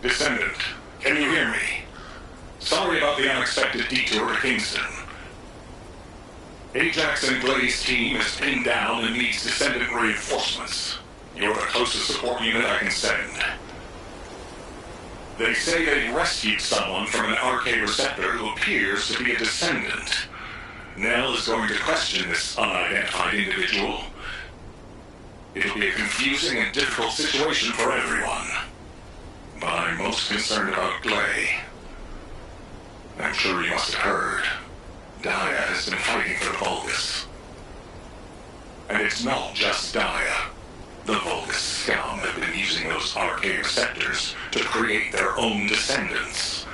Descendant, can you hear me? Sorry about the unexpected detour to Kingston. Ajax and Blaze team is pinned down and needs Descendant reinforcements. You're the closest support unit I can send. They say they rescued someone from an RK receptor who appears to be a Descendant. Nell is going to question this unidentified individual. It'll be a confusing and difficult situation for everyone. But I'm most concerned about Glay. I'm sure you must have heard. Daya has been fighting for the Vulgus. And it's not just Daya. The Vulgus scum have been using those RK receptors to create their own descendants.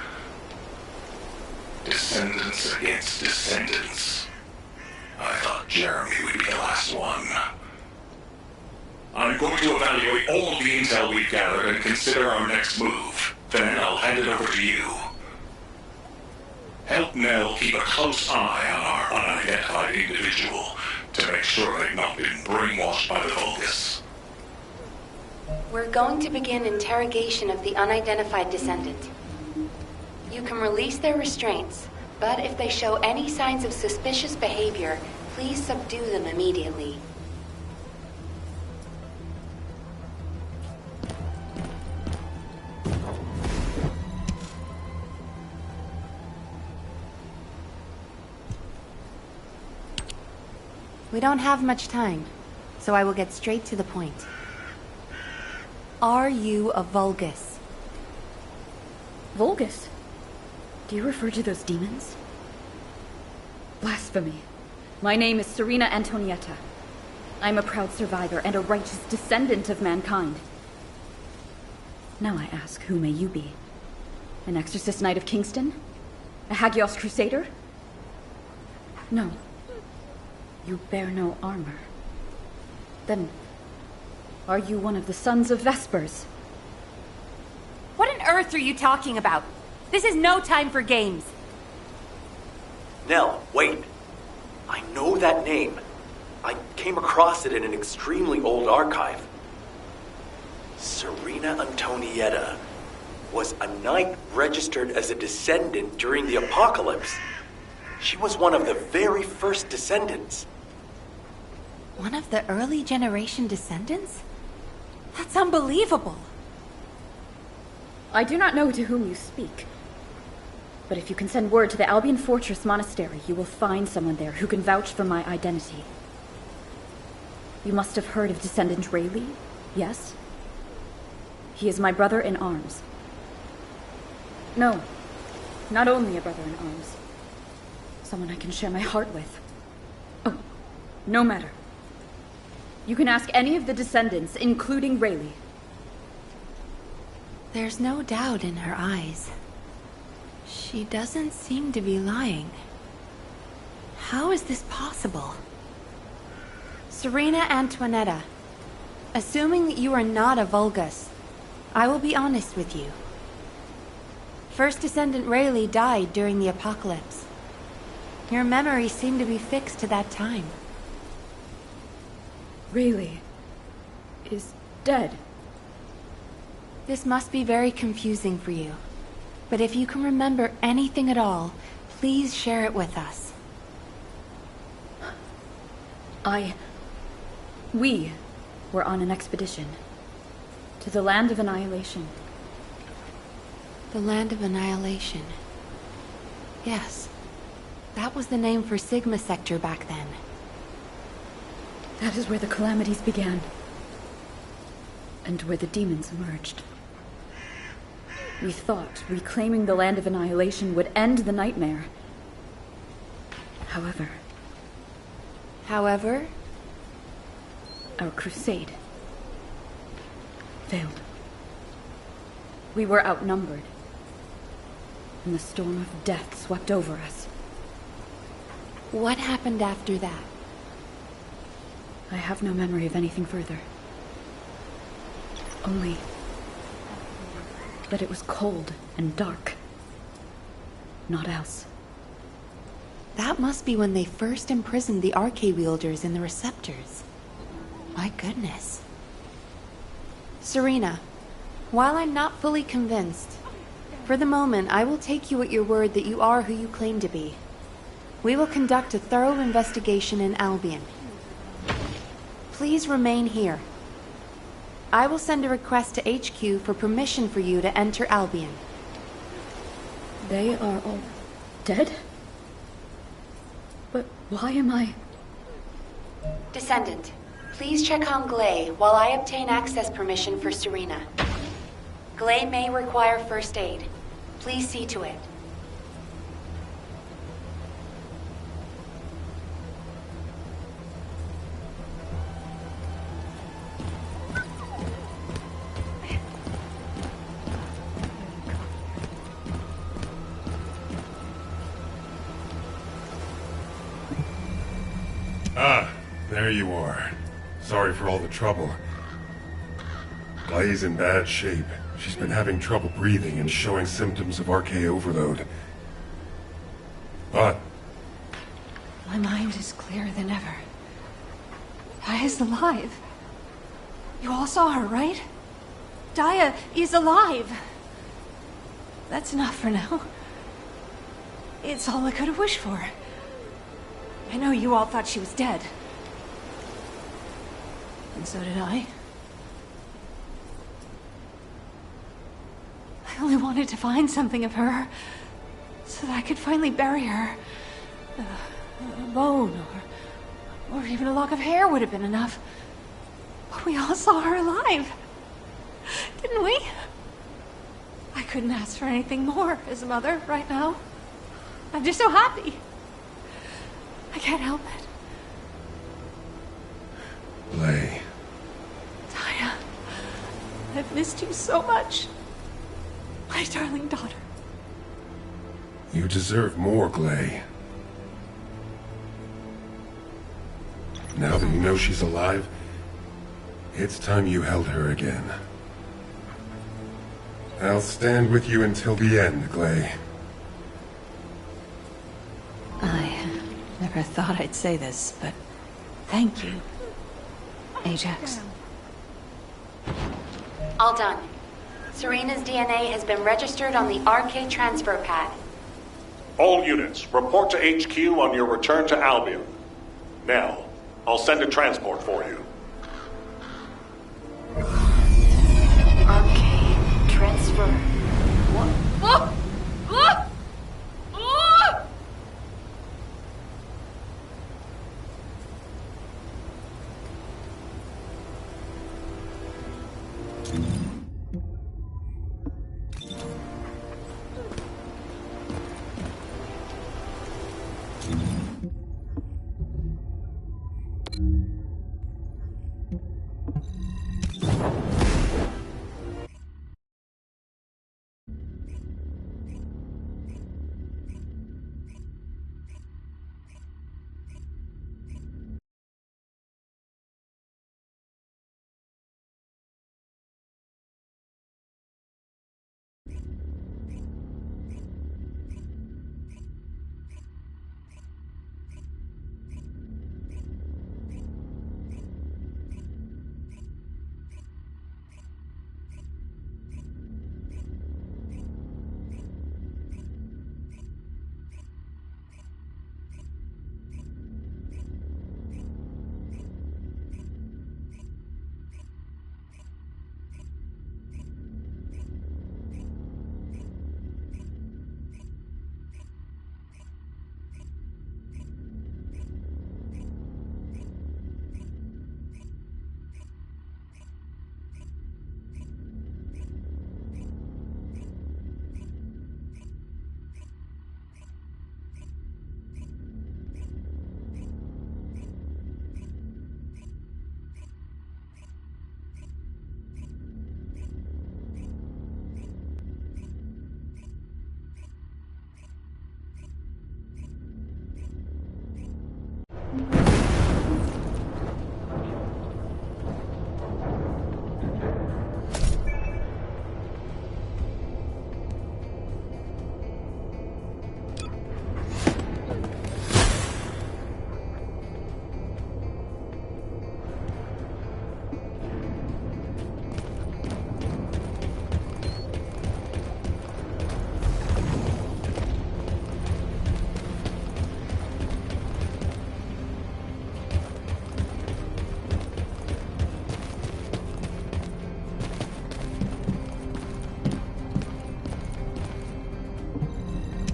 Descendants against descendants. I thought Jeremy would be the last one. I'm going to evaluate all of the intel we've gathered and consider our next move. Then I'll hand it over to you. Help Nell keep a close eye on our unidentified individual to make sure they've not been brainwashed by the Vulgus. We're going to begin interrogation of the unidentified descendant. You can release their restraints, but if they show any signs of suspicious behavior, please subdue them immediately. We don't have much time, so I will get straight to the point. Are you a Vulgus? Vulgus? Do you refer to those demons? Blasphemy. My name is Serena Antonietta. I'm a proud survivor and a righteous descendant of mankind. Now I ask, who may you be? An exorcist knight of Kingston? A Hagios crusader? No. You bear no armor. Then, are you one of the sons of Vespers? What on earth are you talking about? This is no time for games. Nell, wait. I know that name. I came across it in an extremely old archive. Serena Antonietta was a knight registered as a descendant during the apocalypse. She was one of the very first descendants. One of the early generation descendants? That's unbelievable. I do not know to whom you speak. But if you can send word to the Albion Fortress Monastery, you will find someone there who can vouch for my identity. You must have heard of Descendant Rayleigh, yes? He is my brother in arms. No, not only a brother in arms. Someone I can share my heart with. Oh, no matter. You can ask any of the descendants, including Rayleigh. There's no doubt in her eyes. She doesn't seem to be lying. How is this possible? Serena Antoinetta, assuming that you are not a Vulgus, I will be honest with you. First Descendant Rayleigh died during the apocalypse. Your memories seem to be fixed to that time. Rayleigh is dead. This must be very confusing for you. But if you can remember anything at all, please share it with us. We were on an expedition to the Land of Annihilation. The Land of Annihilation. Yes. That was the name for Sigma Sector back then. That is where the calamities began. And where the demons emerged. We thought reclaiming the Land of Annihilation would end the nightmare. However, our crusade failed. We were outnumbered, and the storm of death swept over us. What happened after that? I have no memory of anything further. Only that it was cold and dark. Not else. That must be when they first imprisoned the Arche-wielders in the receptors. My goodness. Serena, While I'm not fully convinced, for the moment I will take you at your word that you are who you claim to be. We will conduct a thorough investigation in Albion. Please remain here. I will send a request to HQ for permission for you to enter Albion. They are all dead? But why am I... Descendant, please check on Glay while I obtain access permission for Serena. Glay may require first aid. Please see to it. Ah, there you are. Sorry for all the trouble. Glay's in bad shape. She's been having trouble breathing and showing symptoms of RK overload. But My mind is clearer than ever. Dia is alive. You all saw her, right? Dia is alive. That's enough for now. It's all I could have wished for. I know you all thought she was dead. And so did I. I only wanted to find something of her, so that I could finally bury her. A bone, or even a lock of hair would have been enough. But we all saw her alive, didn't we? I couldn't ask for anything more as a mother right now. I'm just so happy. I can't help it. Glay, Dia, I've missed you so much. My darling daughter. you deserve more, Glay. Now that you know she's alive, it's time you held her again. I'll stand with you until the end, Glay. I never thought I'd say this, but thank you, Ajax. All done. Serena's DNA has been registered on the RK transfer pad. All units, report to HQ on your return to Albion. Now, I'll send a transport for you. RK transfer. What?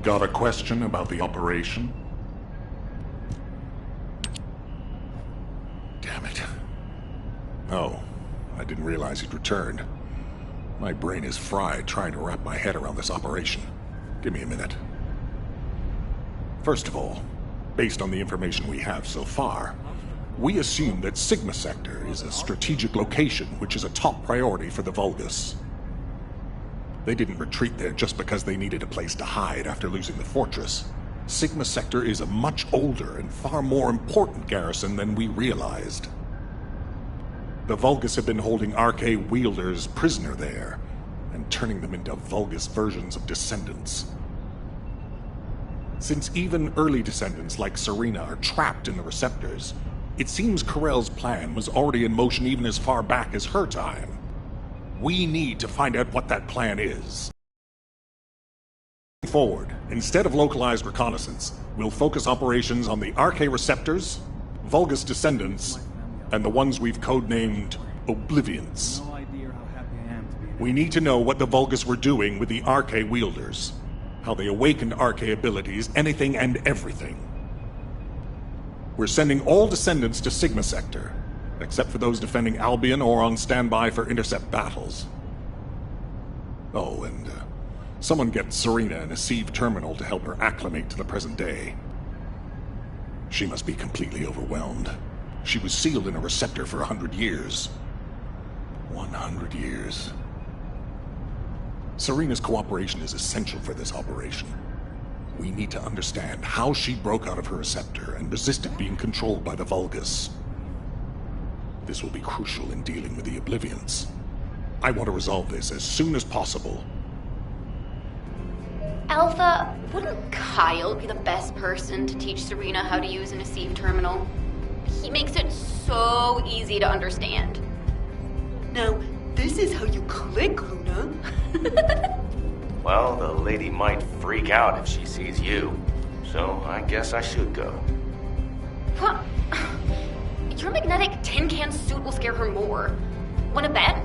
Got a question about the operation? Damn it. Oh, I didn't realize he'd returned. My brain is fried trying to wrap my head around this operation. Give me a minute. First of all, based on the information we have so far, we assume that Sigma Sector is a strategic location which is a top priority for the Vulgus. They didn't retreat there just because they needed a place to hide after losing the fortress. Sigma Sector is a much older and far more important garrison than we realized. The Vulgus have been holding RK wielders prisoner there, and turning them into Vulgus versions of Descendants. Since even early Descendants like Serena are trapped in the receptors, it seems Corell's plan was already in motion even as far back as her time. We need to find out what that plan is. Forward, instead of localized reconnaissance, we'll focus operations on the RK receptors, Vulgus Descendants, and the ones we've codenamed Oblivions. We need to know what the Vulgus were doing with the RK wielders, how they awakened RK abilities, anything and everything. We're sending all Descendants to Sigma Sector, except for those defending Albion or on standby for intercept battles. Oh, and someone get Serena in a sieve terminal to help her acclimate to the present day. She must be completely overwhelmed. She was sealed in a receptor for 100 years. 100 years. Serena's cooperation is essential for this operation. We need to understand how she broke out of her receptor and resisted being controlled by the Vulgus. This will be crucial in dealing with the Oblivions. I want to resolve this as soon as possible. Alpha, wouldn't Kyle be the best person to teach Serena how to use an Aceve terminal? He makes it so easy to understand. Now, this is how you click, Luna. Well, the lady might freak out if she sees you. So I guess I should go. What? Your magnetic tin can suit will scare her more. Wanna bet?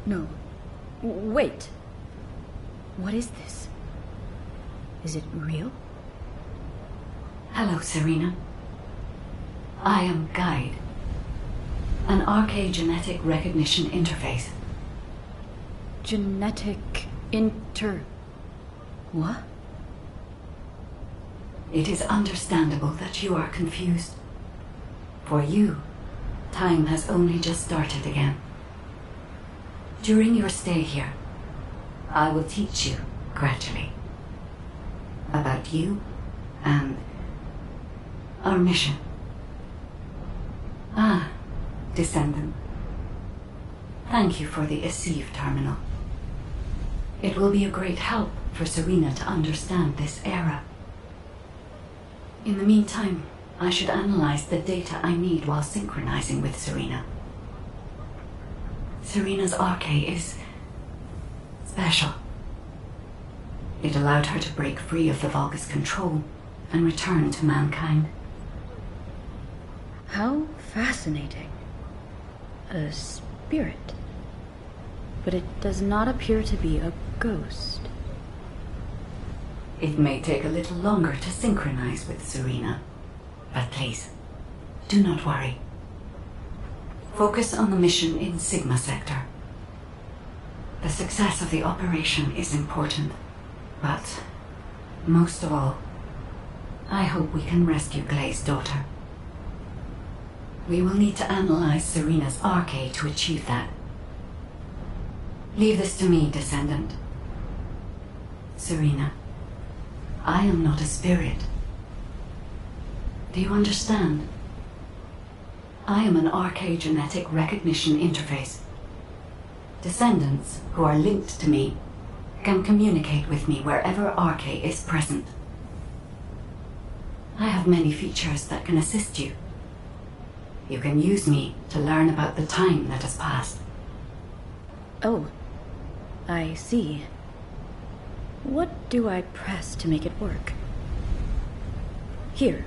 No. Wait. What is this? Is it real? Hello, Serena. I am Guide, an RK genetic recognition interface. Genetic What? It is understandable that you are confused. For you, time has only just started again. During your stay here, I will teach you, gradually, about you and our mission. Ah, Descendant. Thank you for the Aceve terminal. It will be a great help for Serena to understand this era. In the meantime, I should analyze the data I need while synchronizing with Serena. Serena's RK is special. It allowed her to break free of the Vulgus control and return to mankind. How fascinating. A spirit. But it does not appear to be a ghost. It may take a little longer to synchronize with Serena, but please, do not worry. Focus on the mission in Sigma Sector. The success of the operation is important, but most of all, I hope we can rescue Glay's daughter. We will need to analyze Serena's arcade to achieve that. Leave this to me, Descendant. Serena, I am not a spirit. Do you understand? I am an arcade genetic recognition interface. Descendants who are linked to me can communicate with me wherever arcade is present. I have many features that can assist you. You can use me to learn about the time that has passed. Oh, I see. What do I press to make it work? Here.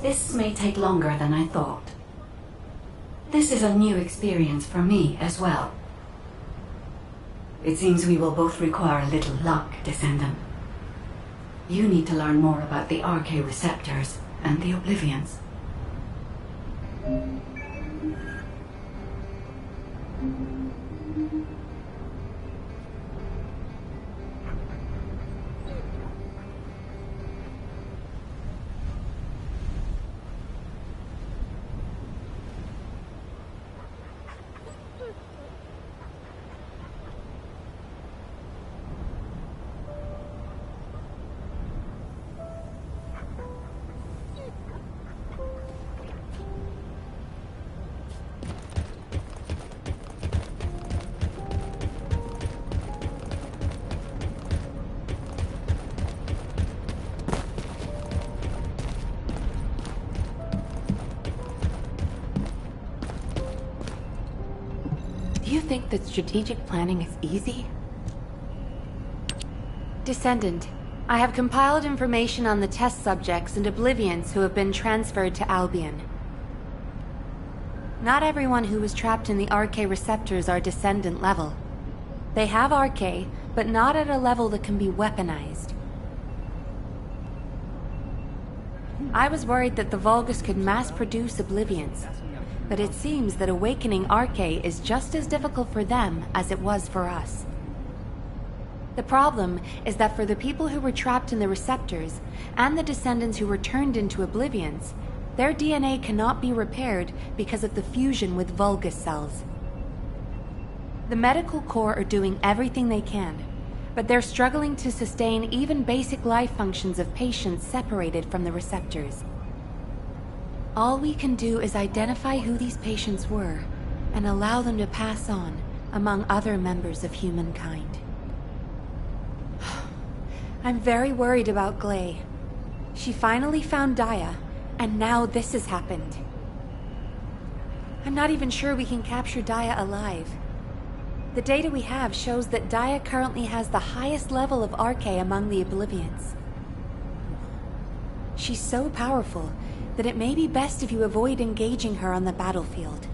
This may take longer than I thought. This is a new experience for me as well. It seems we will both require a little luck, Descendant. You need to learn more about the RK receptors and the Oblivions. Do you think that strategic planning is easy? Descendant, I have compiled information on the test subjects and Oblivions who have been transferred to Albion. Not everyone who was trapped in the RK receptors are Descendant level. They have RK, but not at a level that can be weaponized. I was worried that the Vulgus could mass-produce Oblivions, but it seems that awakening RK is just as difficult for them as it was for us. The problem is that for the people who were trapped in the receptors, and the Descendants who were turned into Oblivions, their DNA cannot be repaired because of the fusion with Vulgus cells. The medical corps are doing everything they can, but they're struggling to sustain even basic life functions of patients separated from the receptors. All we can do is identify who these patients were and allow them to pass on among other members of humankind. I'm very worried about Glay. She finally found Daya, and now this has happened. I'm not even sure we can capture Daya alive. The data we have shows that Daya currently has the highest level of RK among the Oblivions. She's so powerful that it may be best if you avoid engaging her on the battlefield.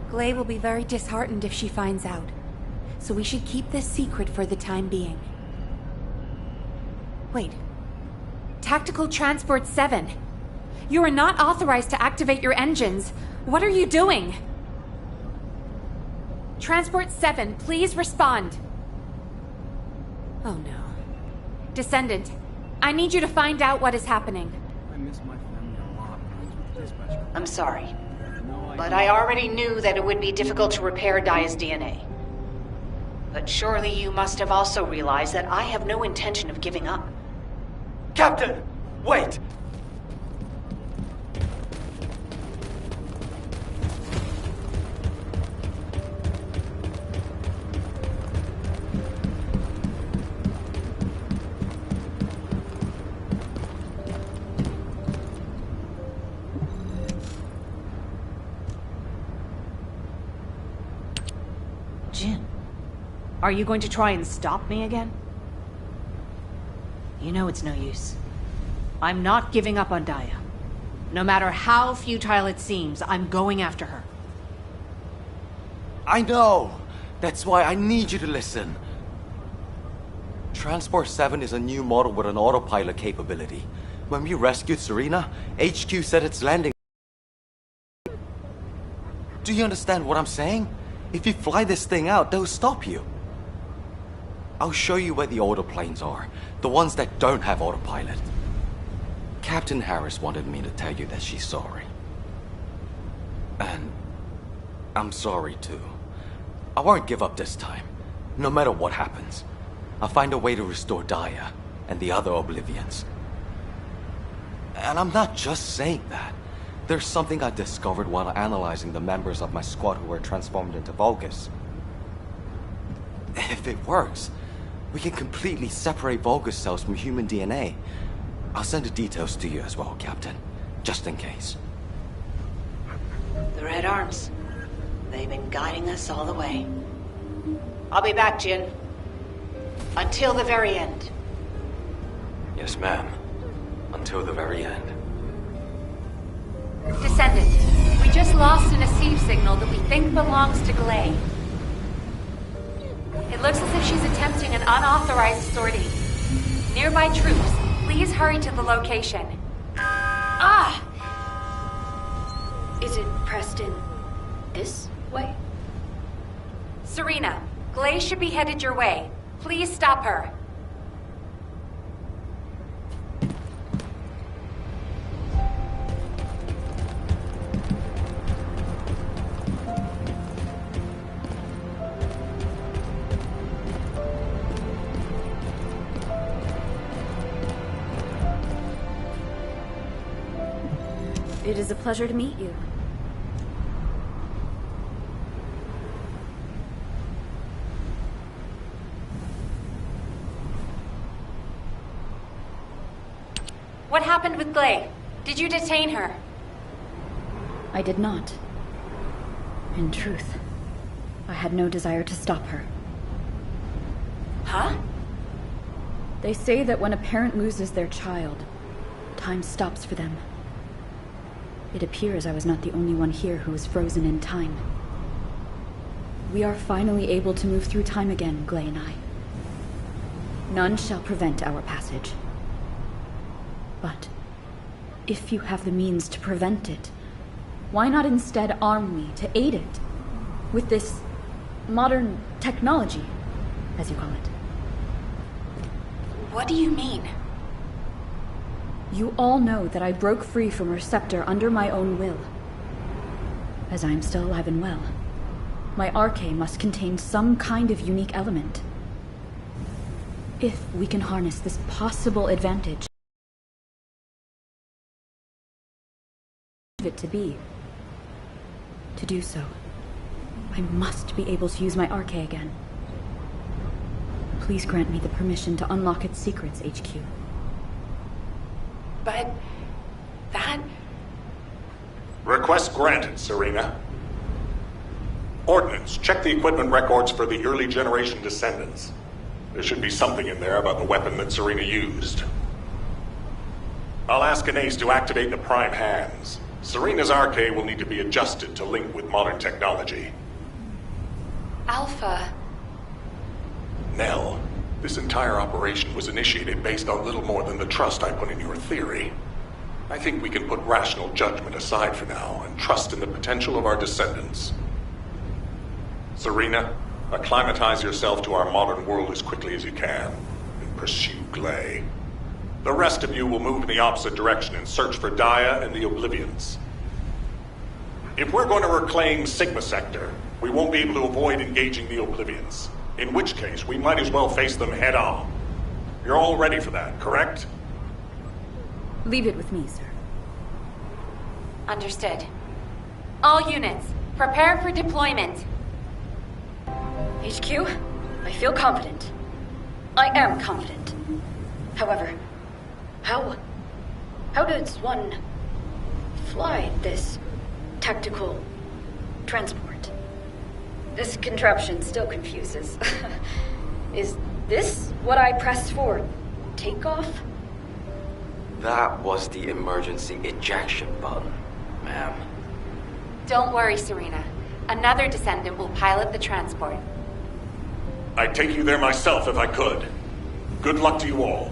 Glay will be very disheartened if she finds out, so we should keep this secret for the time being. Wait. Tactical Transport 7. You are not authorized to activate your engines. What are you doing? Transport 7, please respond. Oh no. Descendant, I need you to find out what is happening. I miss my family a lot when I was with the dispatch. I'm sorry, but I already knew that it would be difficult to repair Daya's DNA. But surely you must have also realized that I have no intention of giving up. Captain! Wait! Jin, are you going to try and stop me again? You know it's no use. I'm not giving up on Daya. No matter how futile it seems, I'm going after her. I know! That's why I need you to listen. Transport 7 is a new model with an autopilot capability. When we rescued Serena, HQ said it's landing. Do you understand what I'm saying? If you fly this thing out, they'll stop you. I'll show you where the autoplanes are. The ones that don't have autopilot. Captain Harris wanted me to tell you that she's sorry. And I'm sorry too. I won't give up this time. No matter what happens, I'll find a way to restore Daya and the other Oblivions. And I'm not just saying that. There's something I discovered while analyzing the members of my squad who were transformed into Vulgus. If it works, we can completely separate Vulgus cells from human DNA. I'll send the details to you as well, Captain, just in case. The Red Arms. They've been guiding us all the way. I'll be back, Jin. Until the very end. Yes, ma'am. Until the very end. Descendant, we just lost an Asive signal that we think belongs to Glay. It looks as if she's attempting an unauthorized sortie. Nearby troops, please hurry to the location. Ah! Is it Preston this way? Serena, Glay should be headed your way. Please stop her. It is a pleasure to meet you. What happened with Glay? Did you detain her? I did not. In truth, I had no desire to stop her. Huh? They say that when a parent loses their child, time stops for them. It appears I was not the only one here who was frozen in time. We are finally able to move through time again, Glay and I. None shall prevent our passage. But if you have the means to prevent it, why not instead arm me to aid it with this modern technology, as you call it? What do you mean? You all know that I broke free from Receptor under my own will. As I am still alive and well, my arche must contain some kind of unique element. If we can harness this possible advantage it to be, to do so, I must be able to use my arche again. Please grant me the permission to unlock its secrets, HQ. But that... Request granted, Serena. Ordnance, check the equipment records for the early generation Descendants. There should be something in there about the weapon that Serena used. I'll ask Anais to activate the prime hands. Serena's arche will need to be adjusted to link with modern technology. Alpha... Nell, this entire operation was initiated based on little more than the trust I put in your theory. I think we can put rational judgment aside for now and trust in the potential of our descendants. Serena, acclimatize yourself to our modern world as quickly as you can and pursue Glay. The rest of you will move in the opposite direction and search for Daya and the Oblivions. If we're going to reclaim Sigma Sector, we won't be able to avoid engaging the Oblivions. In which case, we might as well face them head on. You're all ready for that, correct? Leave it with me, sir. Understood. All units, prepare for deployment. HQ, I feel confident. I am confident. However, how does one fly this tactical transport? This contraption still confuses. Is this what I pressed for takeoff? That was the emergency ejection button, ma'am. Don't worry, Serena. Another Descendant will pilot the transport. I'd take you there myself if I could. Good luck to you all.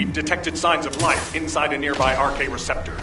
We've detected signs of life inside a nearby RK receptor.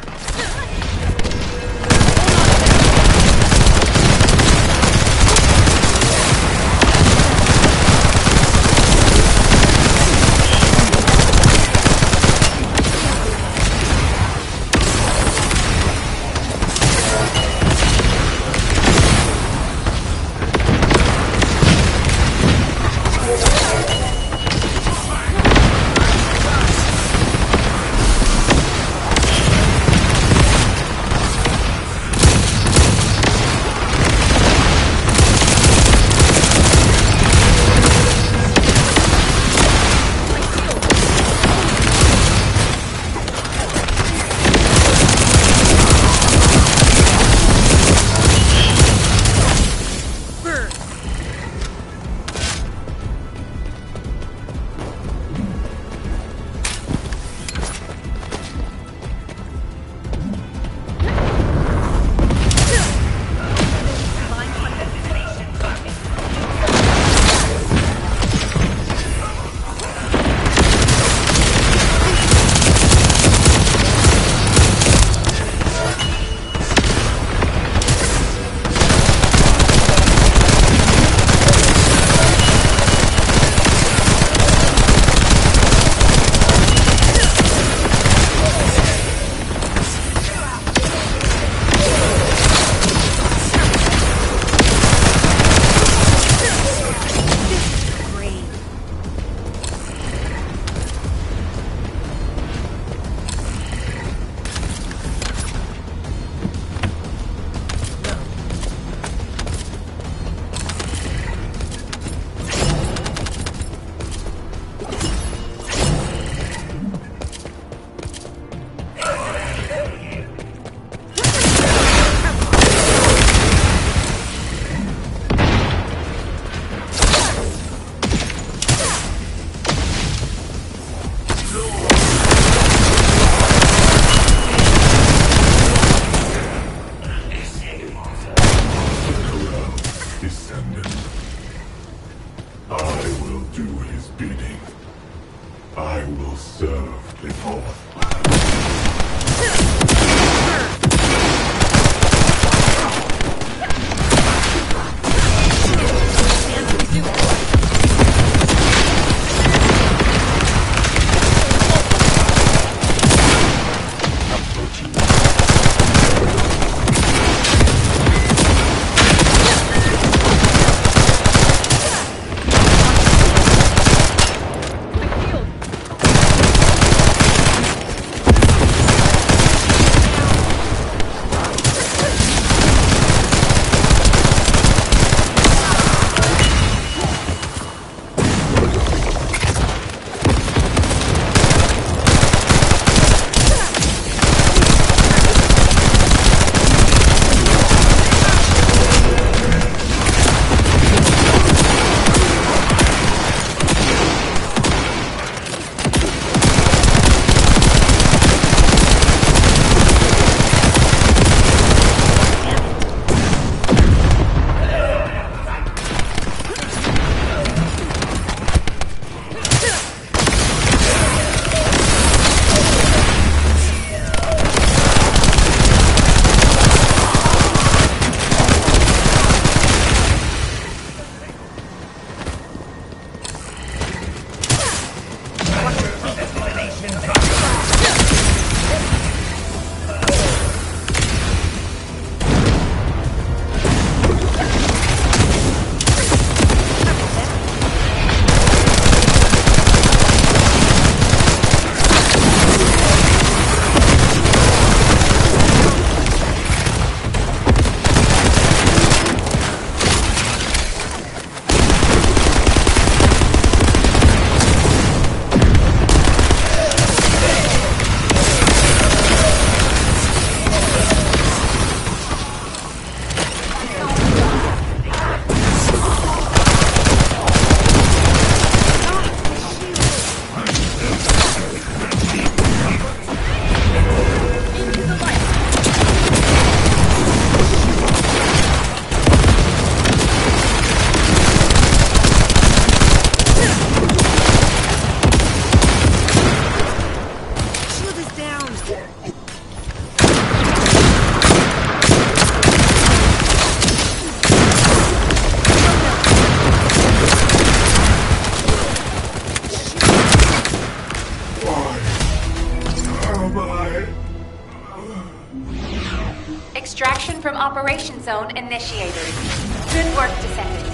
Descendant. I will do his bidding. I will serve the North. Extraction from Operation Zone initiated. Good work, Descendant.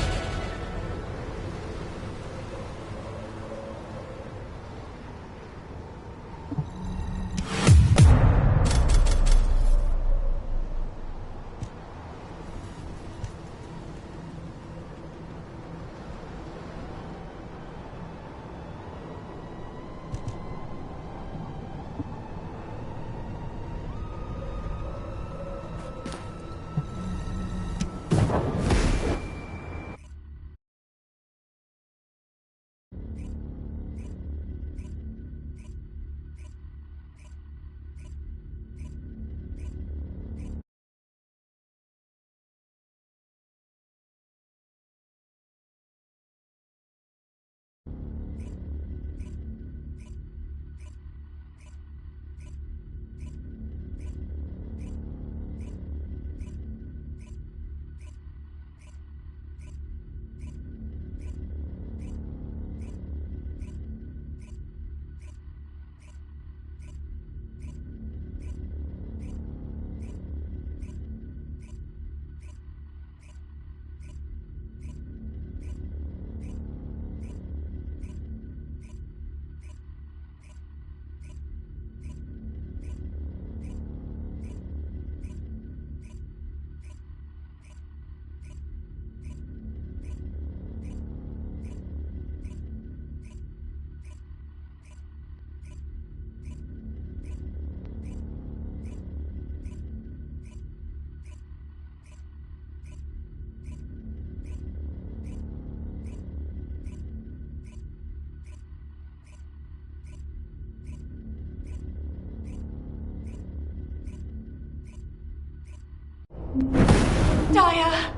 Daya!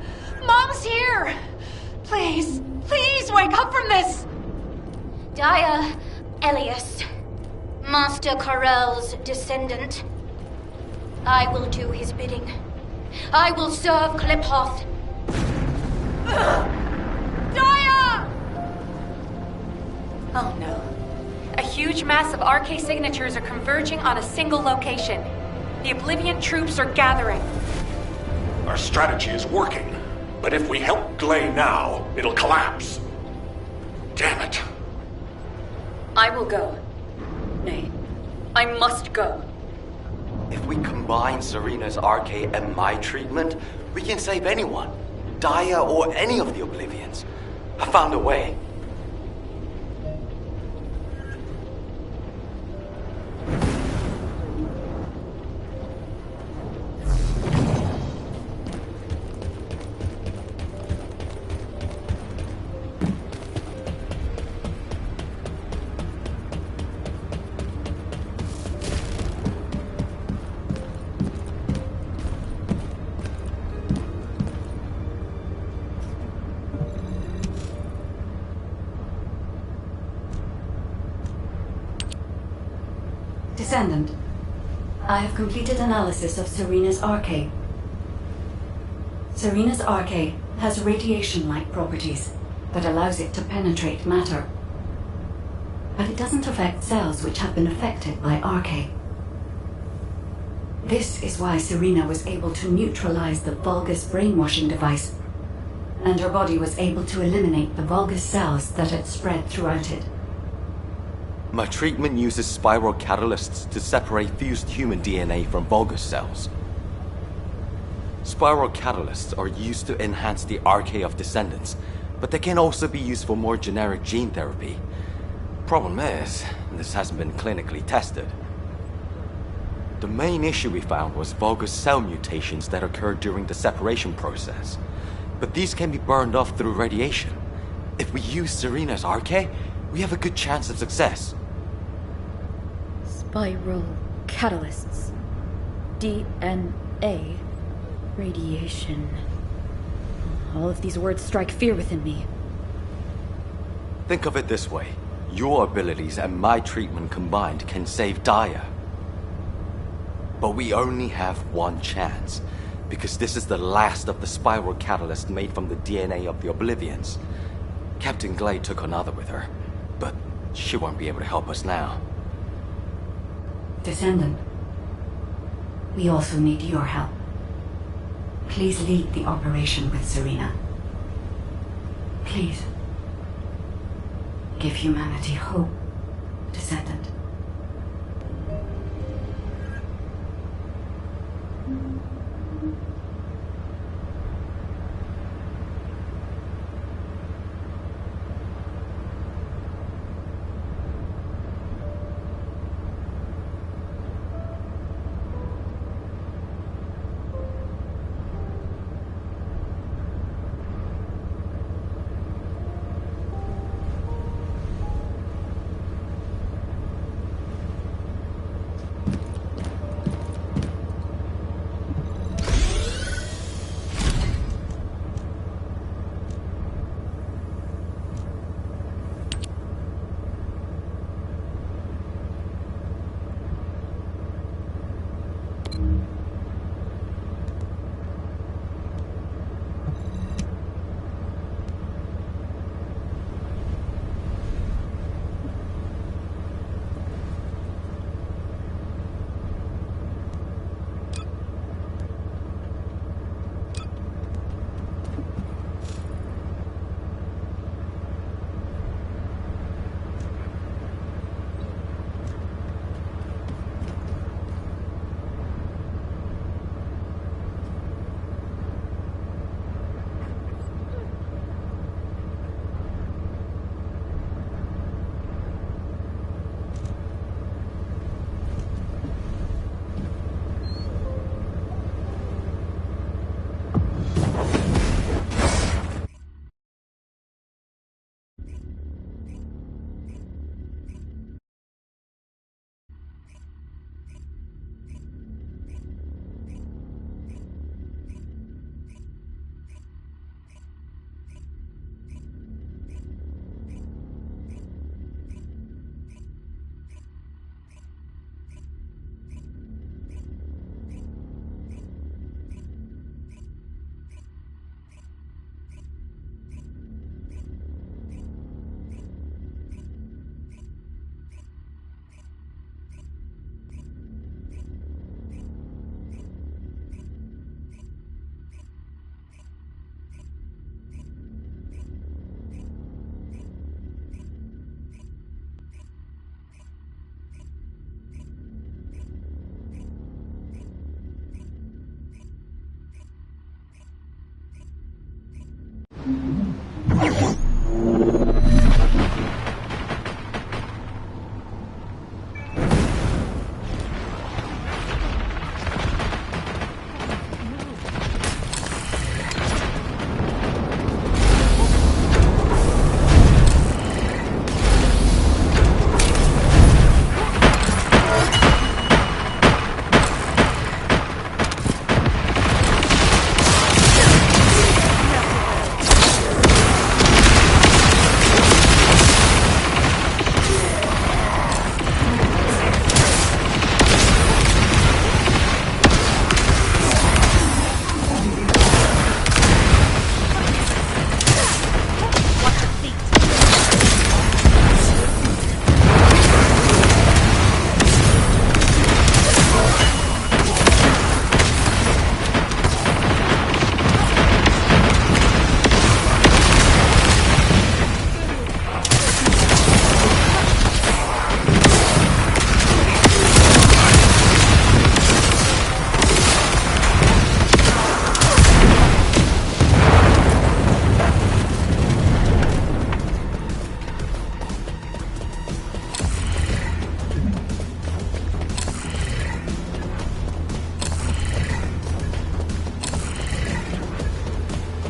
Mom's here! Please, please wake up from this! Daya, Elias, Master Karel's descendant. I will do his bidding. I will serve Kliphoth. Daya! Oh no. A huge mass of RK signatures are converging on a single location. The Oblivion troops are gathering. Our strategy is working, but if we help Glay now, it'll collapse. Damn it. I will go. Nay, I must go. If we combine Serena's RK and my treatment, we can save anyone. Daya or any of the Oblivions. I found a way. Descendant, I have completed analysis of Serena's RK. Serena's RK has radiation-like properties that allows it to penetrate matter. But it doesn't affect cells which have been affected by RK. This is why Serena was able to neutralize the Vulgus brainwashing device, and her body was able to eliminate the Vulgus cells that had spread throughout it. My treatment uses spiral catalysts to separate fused human DNA from Vulgus cells. Spiral catalysts are used to enhance the RK of descendants, but they can also be used for more generic gene therapy. Problem is, this hasn't been clinically tested. The main issue we found was Vulgus cell mutations that occurred during the separation process. But these can be burned off through radiation. If we use Serena's RK, we have a good chance of success. Spiral catalysts. DNA. Radiation. All of these words strike fear within me. Think of it this way. Your abilities and my treatment combined can save Daya. But we only have one chance, because this is the last of the spiral catalyst made from the DNA of the Oblivions. Captain Glade took another with her, but she won't be able to help us now. Descendant, we also need your help. Please lead the operation with Serena. Please. Give humanity hope, Descendant.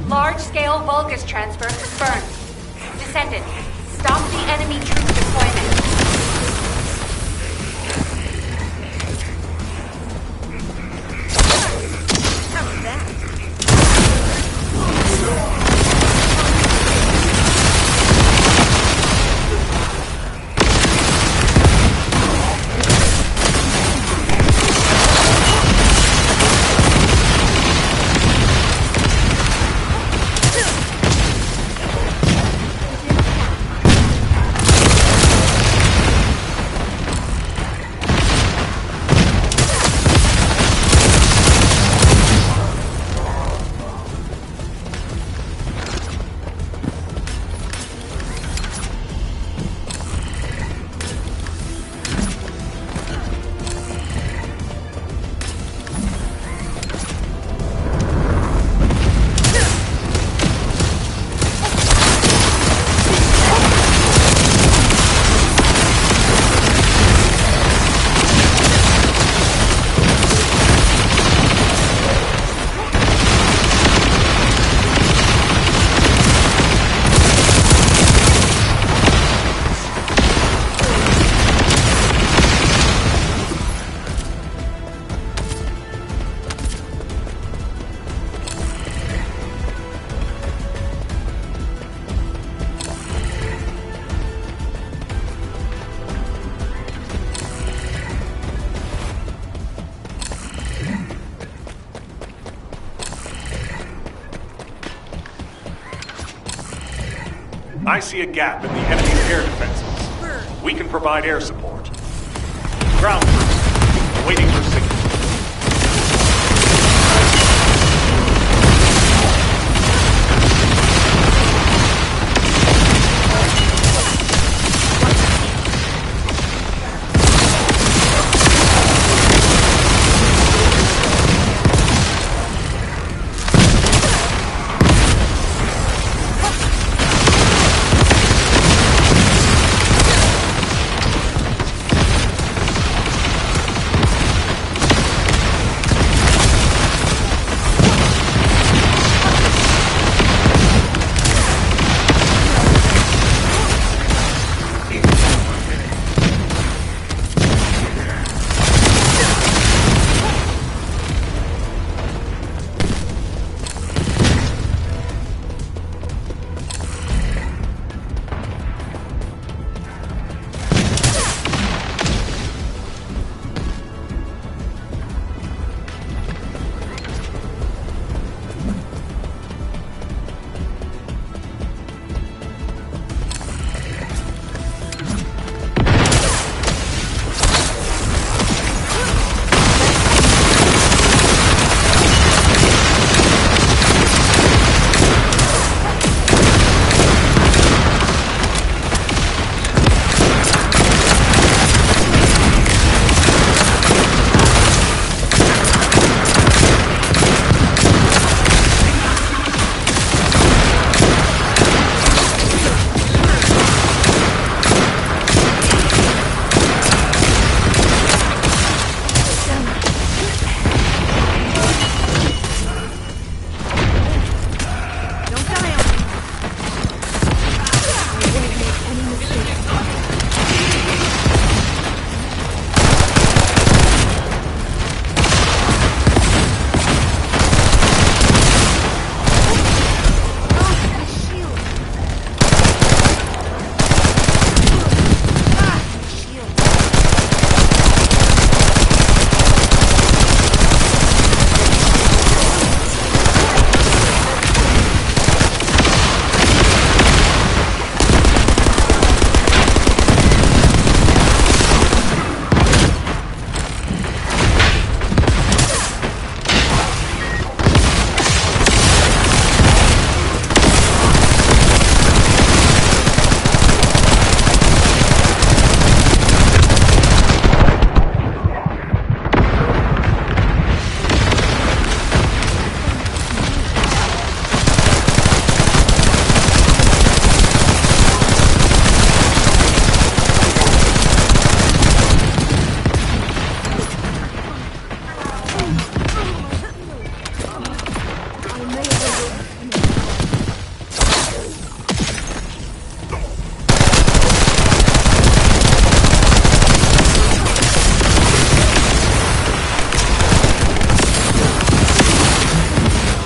Large-scale Vulgus transfer confirmed. Descendant, stop the enemy troop deployment. I see a gap in the enemy's air defenses. We can provide air support. Ground troops, waiting for signal.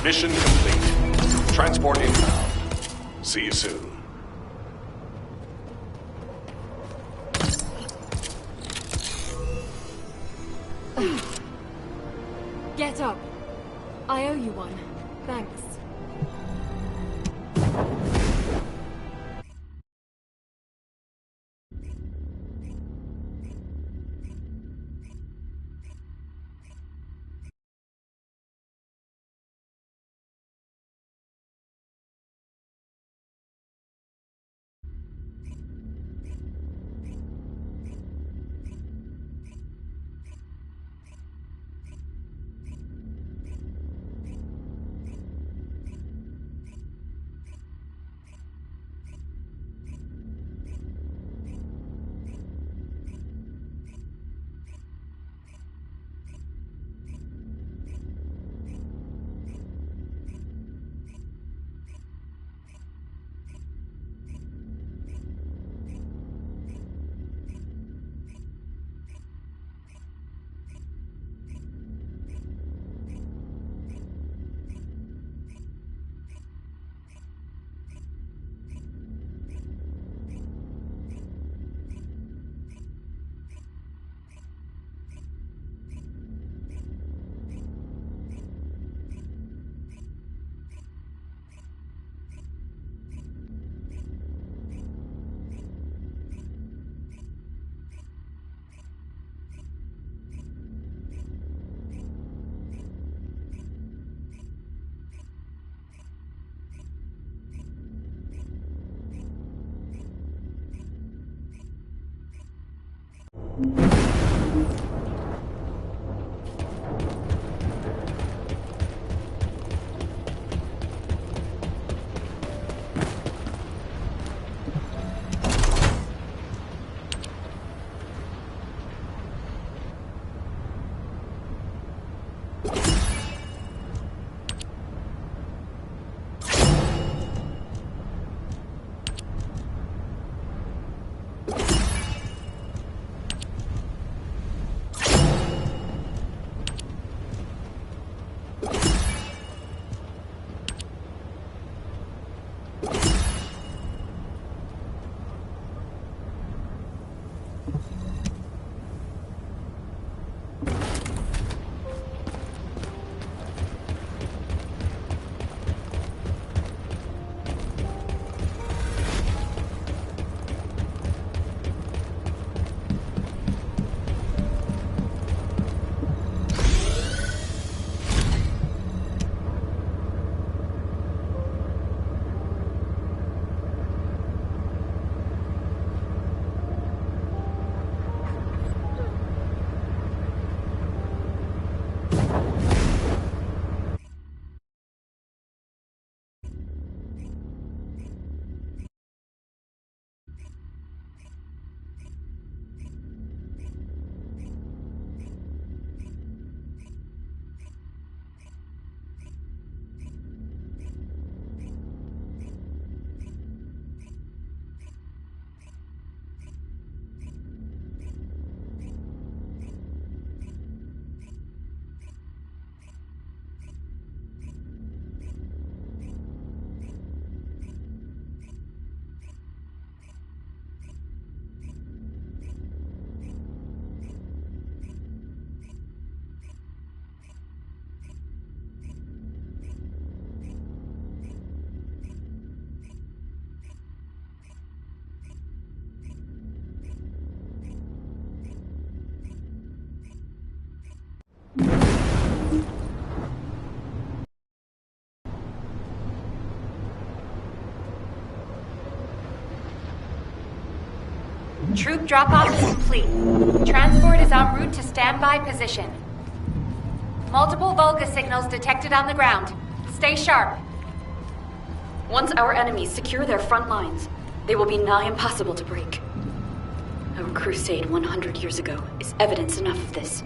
Mission complete. Transport inbound. See you soon. Get up. I owe you one. Thanks. Troop drop-off is complete. Transport is en route to standby position. Multiple Volga signals detected on the ground. Stay sharp. Once our enemies secure their front lines, they will be nigh impossible to break. Our crusade 100 years ago is evidence enough of this.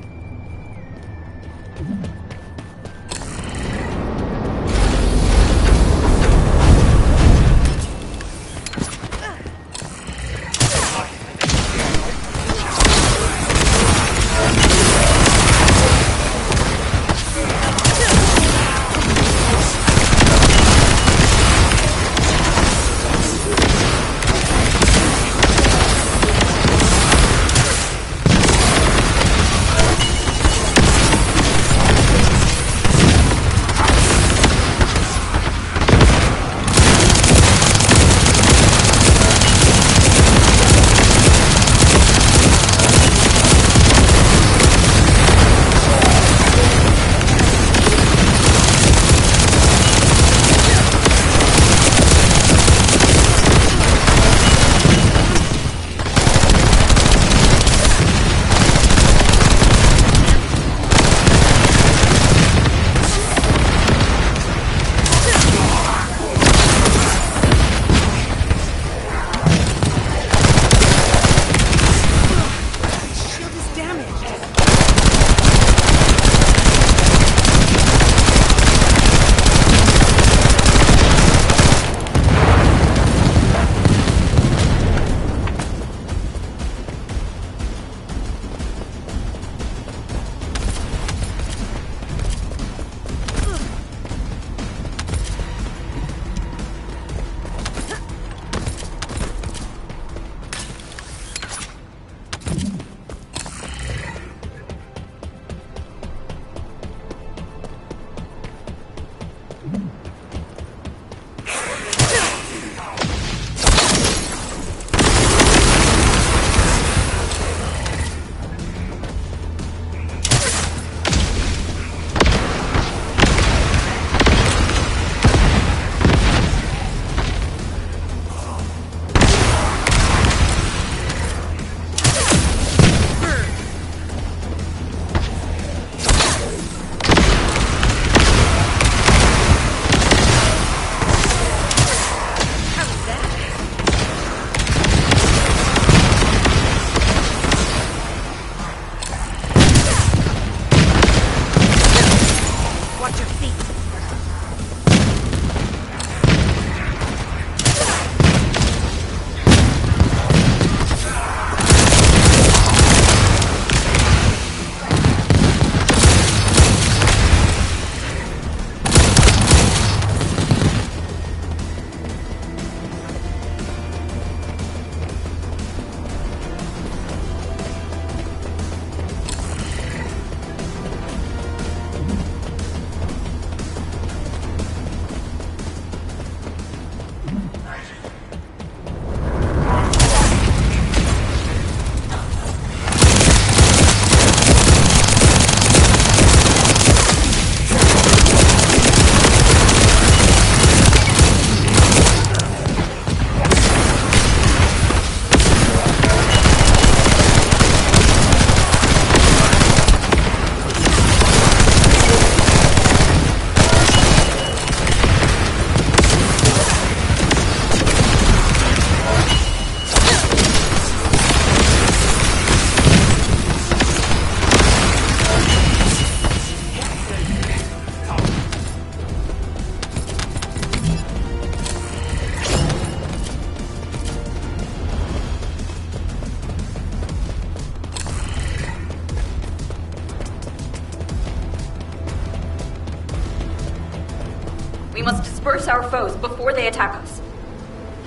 must disperse our foes before they attack us.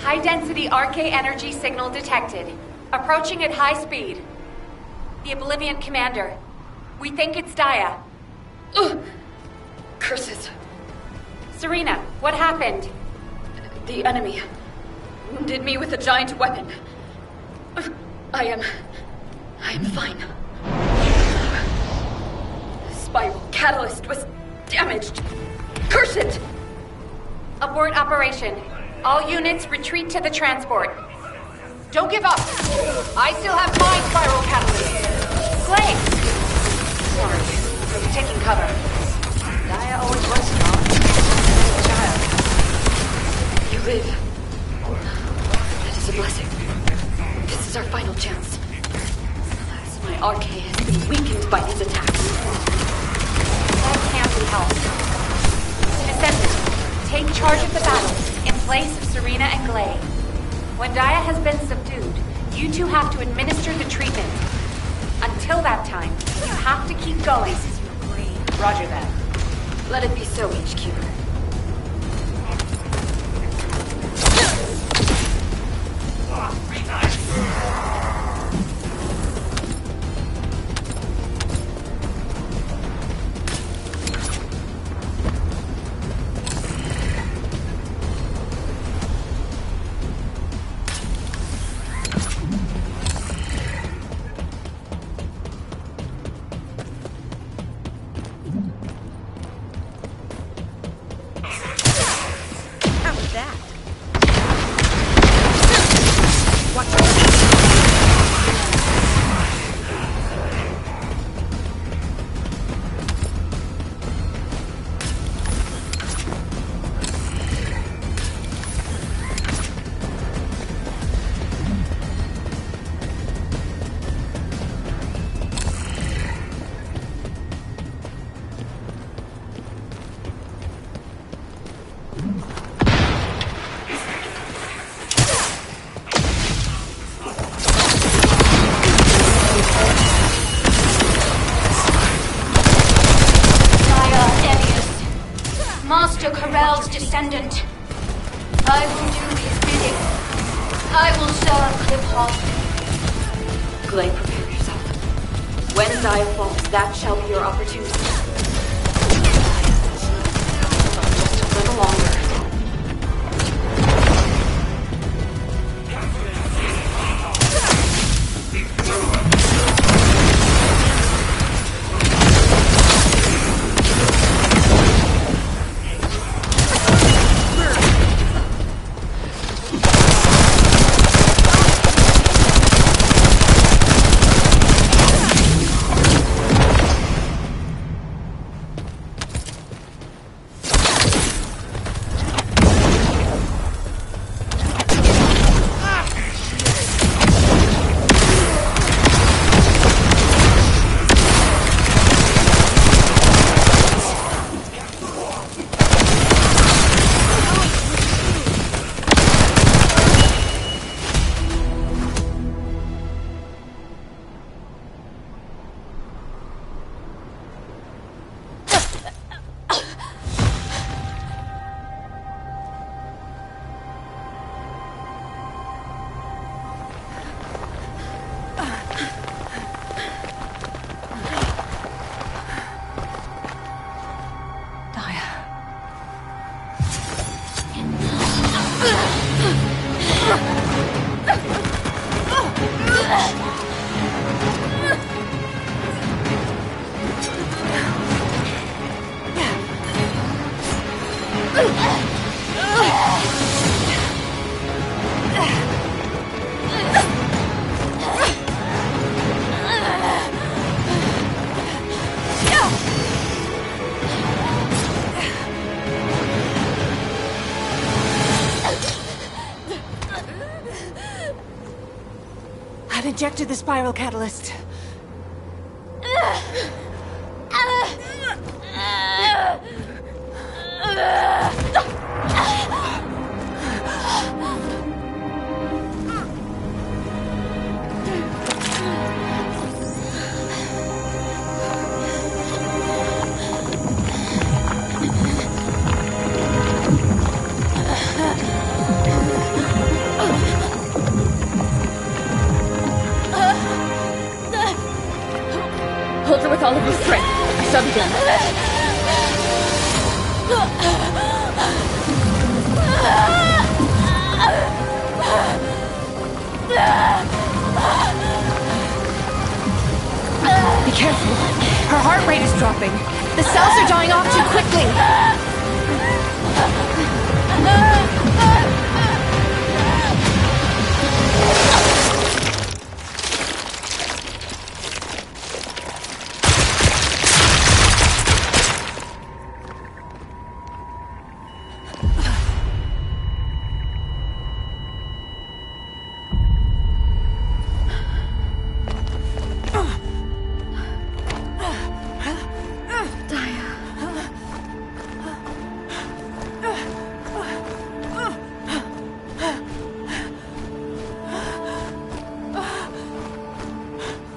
High-density RK energy signal detected. Approaching at high speed. The Oblivion Commander. We think it's Daya. Ugh. Curses. Serena, what happened? The enemy wounded me with a giant weapon. I am fine. The spiral catalyst was damaged. Curse it! Abort operation. All units retreat to the transport. Don't give up! I still have my spiral catalyst. Clay! Sorry, I was taking cover. Daya always was strong. Child. You live. That is a blessing. This is our final chance. As my RK has been weakened by these attacks. That can't be helped. Descendant, take charge of the battle in place of Serena and Glay. When Daya has been subdued, you two have to administer the treatment. Until that time, you have to keep going. Roger that. Let it be so, HQ. Master Corell's descendant. I will do his bidding. I will serve Cliff Hall. Glay, prepare yourself. When Daya falls, that shall be your opportunity. Just a little longer. I've injected the spiral catalyst. Hold her with all of your strength. I shall begin. Be careful. Her heart rate is dropping. The cells are dying off too quickly.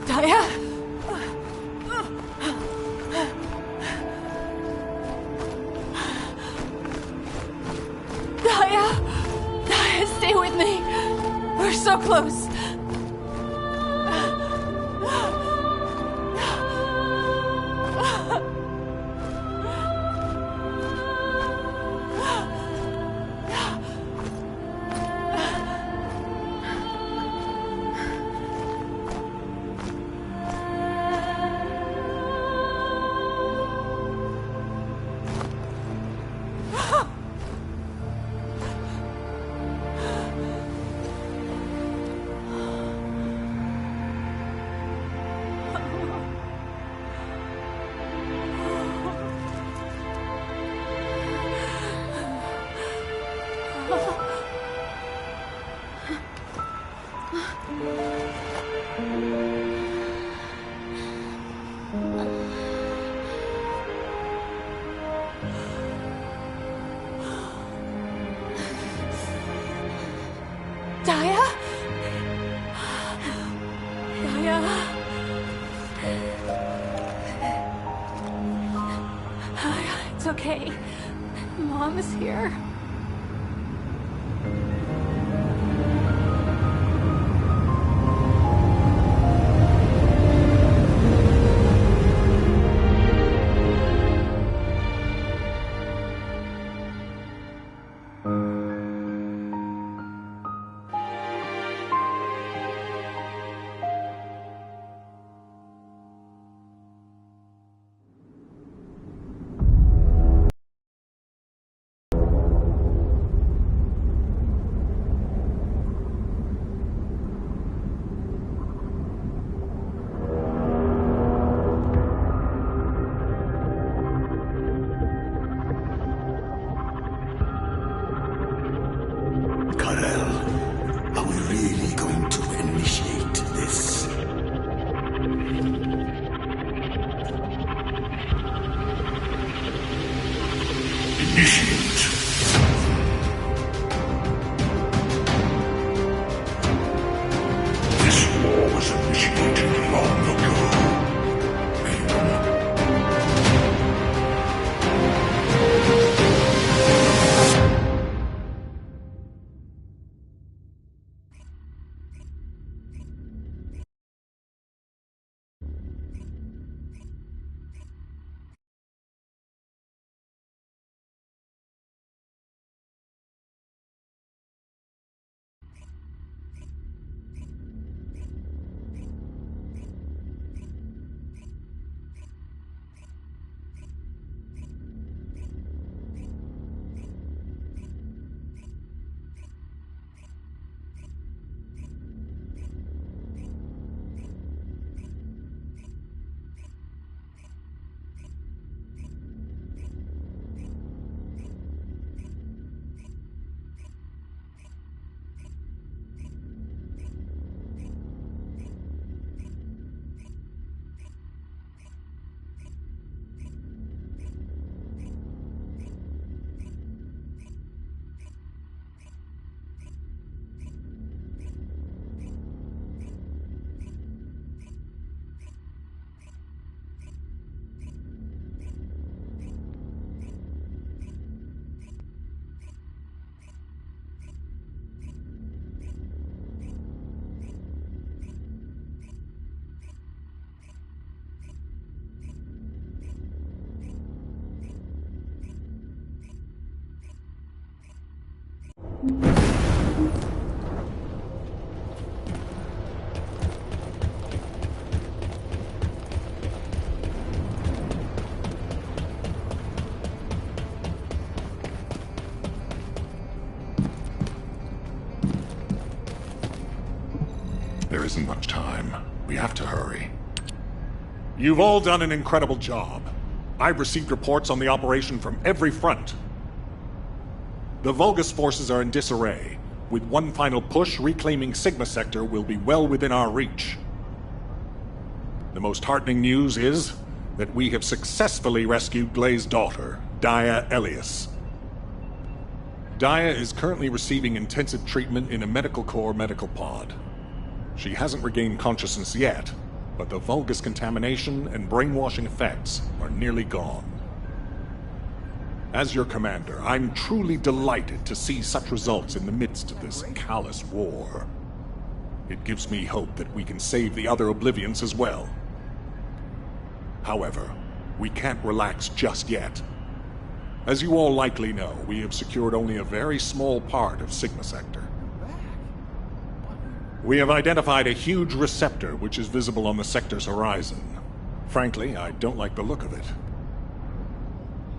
Daya? Daya? Daya, stay with me. We're so close. Daya? Daya? It's okay. Mom is here. isn't much time. We have to hurry. You've all done an incredible job. I've received reports on the operation from every front. The Vulgus forces are in disarray. With one final push, reclaiming Sigma Sector will be well within our reach. The most heartening news is that we have successfully rescued Glay's daughter, Dia Elias. Dia is currently receiving intensive treatment in a Medical Corps medical pod. She hasn't regained consciousness yet, but the Vulgus contamination and brainwashing effects are nearly gone. As your commander, I'm truly delighted to see such results in the midst of this callous war. It gives me hope that we can save the other Oblivions as well. However, we can't relax just yet. As you all likely know, we have secured only a very small part of Sigma Sector. We have identified a huge receptor which is visible on the sector's horizon. Frankly, I don't like the look of it.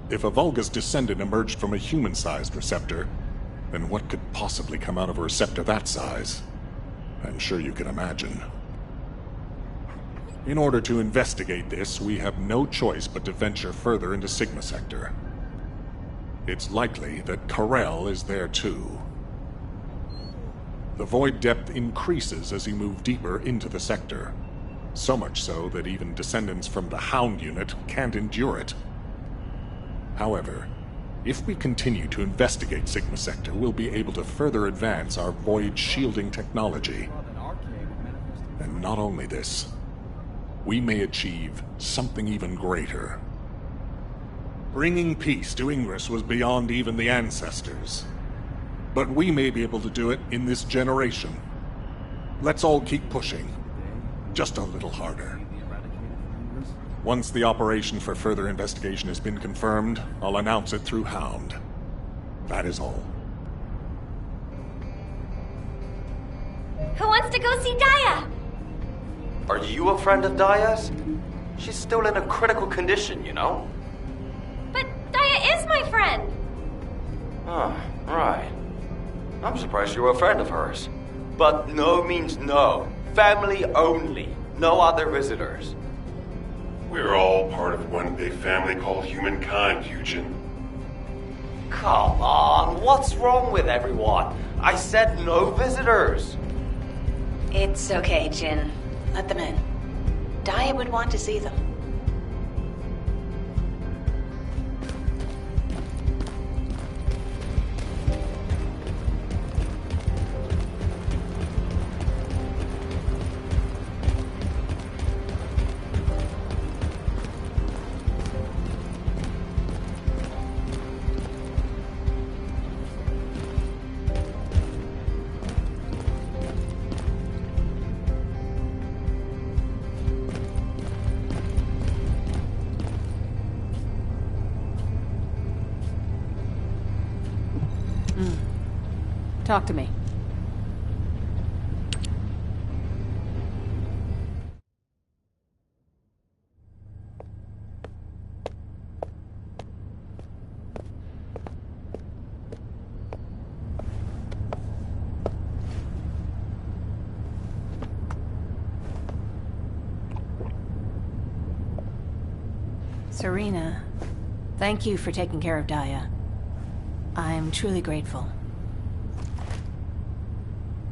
If a Vulgus descendant emerged from a human-sized receptor, then what could possibly come out of a receptor that size? I'm sure you can imagine. In order to investigate this, we have no choice but to venture further into Sigma Sector. It's likely that Karel is there too. The void depth increases as you move deeper into the sector. So much so that even descendants from the Hound unit can't endure it. However, if we continue to investigate Sigma Sector, we'll be able to further advance our void shielding technology. And not only this, we may achieve something even greater. Bringing peace to Ingress was beyond even the ancestors. But we may be able to do it in this generation. Let's all keep pushing. Just a little harder. Once the operation for further investigation has been confirmed, I'll announce it through Hound. That is all. Who wants to go see Dia? Are you a friend of Dia's? She's still in a critical condition, you know? But Dia is my friend! Oh, right. I'm surprised you're a friend of hers. But no means no. Family only. No other visitors. We're all part of one big family called humankind, Eugen. Come on, what's wrong with everyone? I said no visitors. It's okay, Jin. Let them in. Dia would want to see them. Talk to me. Serena, thank you for taking care of Dia. I'm truly grateful.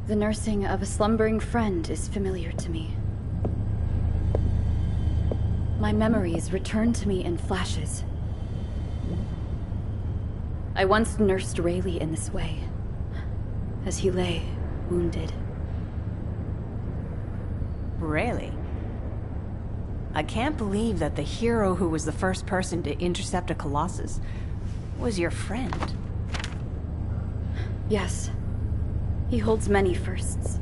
The nursing of a slumbering friend is familiar to me. My memories return to me in flashes. I once nursed Rayleigh in this way, as he lay, wounded. Rayleigh? I can't believe that the hero who was the first person to intercept a Colossus was your friend. Yes. He holds many firsts.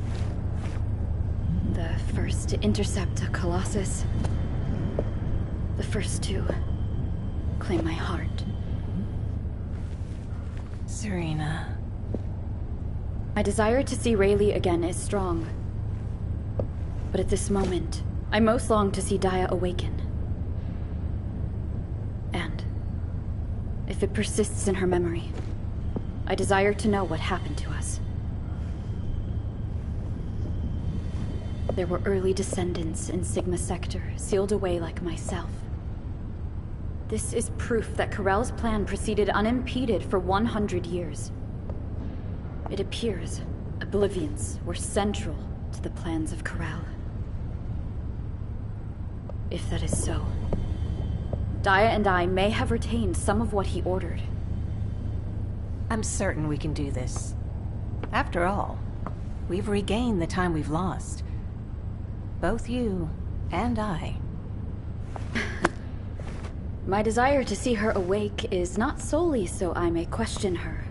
The first to intercept a Colossus. The first to claim my heart. Serena. My desire to see Rayleigh again is strong. But at this moment, I most long to see Dia awaken. And if it persists in her memory, I desire to know what happened to us. There were early descendants in Sigma Sector, sealed away like myself. This is proof that Corell's plan proceeded unimpeded for 100 years. It appears Oblivions were central to the plans of Corell. If that is so, Daya and I may have retained some of what he ordered. I'm certain we can do this. After all, we've regained the time we've lost. Both you and I. My desire to see her awake is not solely so I may question her.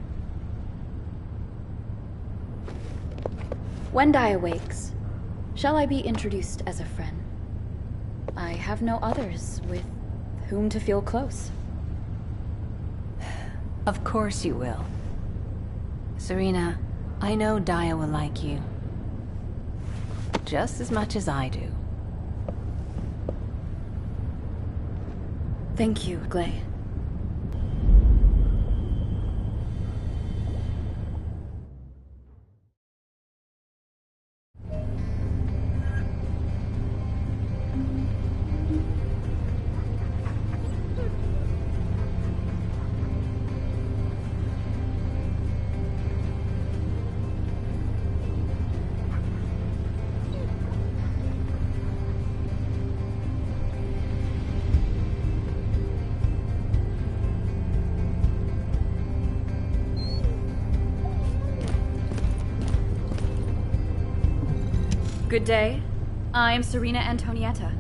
When Daya wakes, shall I be introduced as a friend? I have no others with whom to feel close. Of course you will. Serena, I know Daya will like you. Just as much as I do. Thank you, Glay. Good day. I'm Serena Antonietta.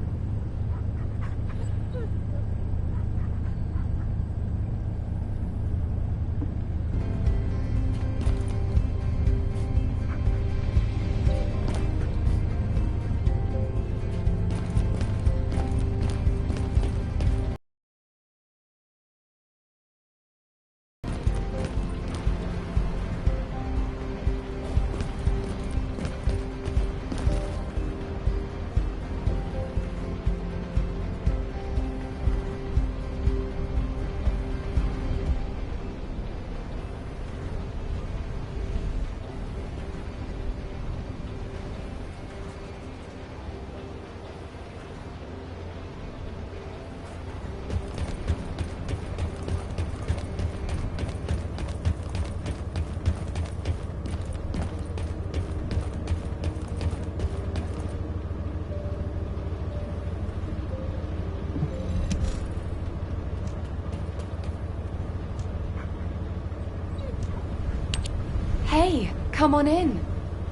Hey, come on in.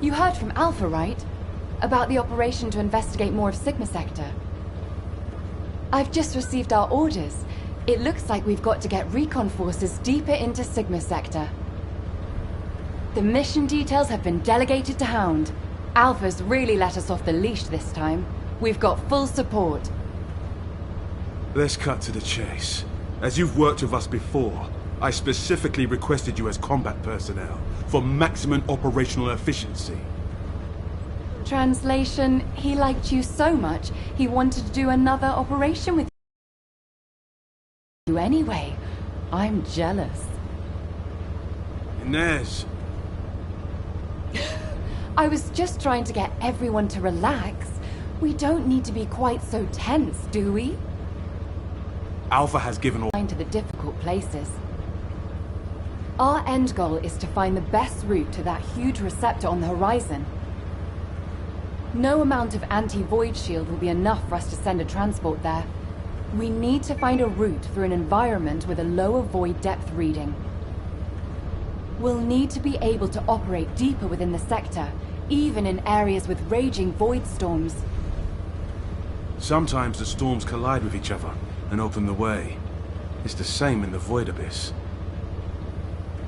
You heard from Alpha, right? About the operation to investigate more of Sigma Sector. I've just received our orders. It looks like we've got to get recon forces deeper into Sigma Sector. The mission details have been delegated to Hound. Alpha's really let us off the leash this time. We've got full support. Let's cut to the chase. As you've worked with us before, I specifically requested you as combat personnel for maximum operational efficiency. Translation, he liked you so much, he wanted to do another operation with you anyway. I'm jealous. Inez. I was just trying to get everyone to relax. We don't need to be quite so tense, do we? Alpha has given all to the difficult places. Our end goal is to find the best route to that huge receptor on the horizon. No amount of anti-void shield will be enough for us to send a transport there. We need to find a route through an environment with a lower void depth reading. We'll need to be able to operate deeper within the sector, even in areas with raging void storms. Sometimes the storms collide with each other and open the way. It's the same in the void abyss.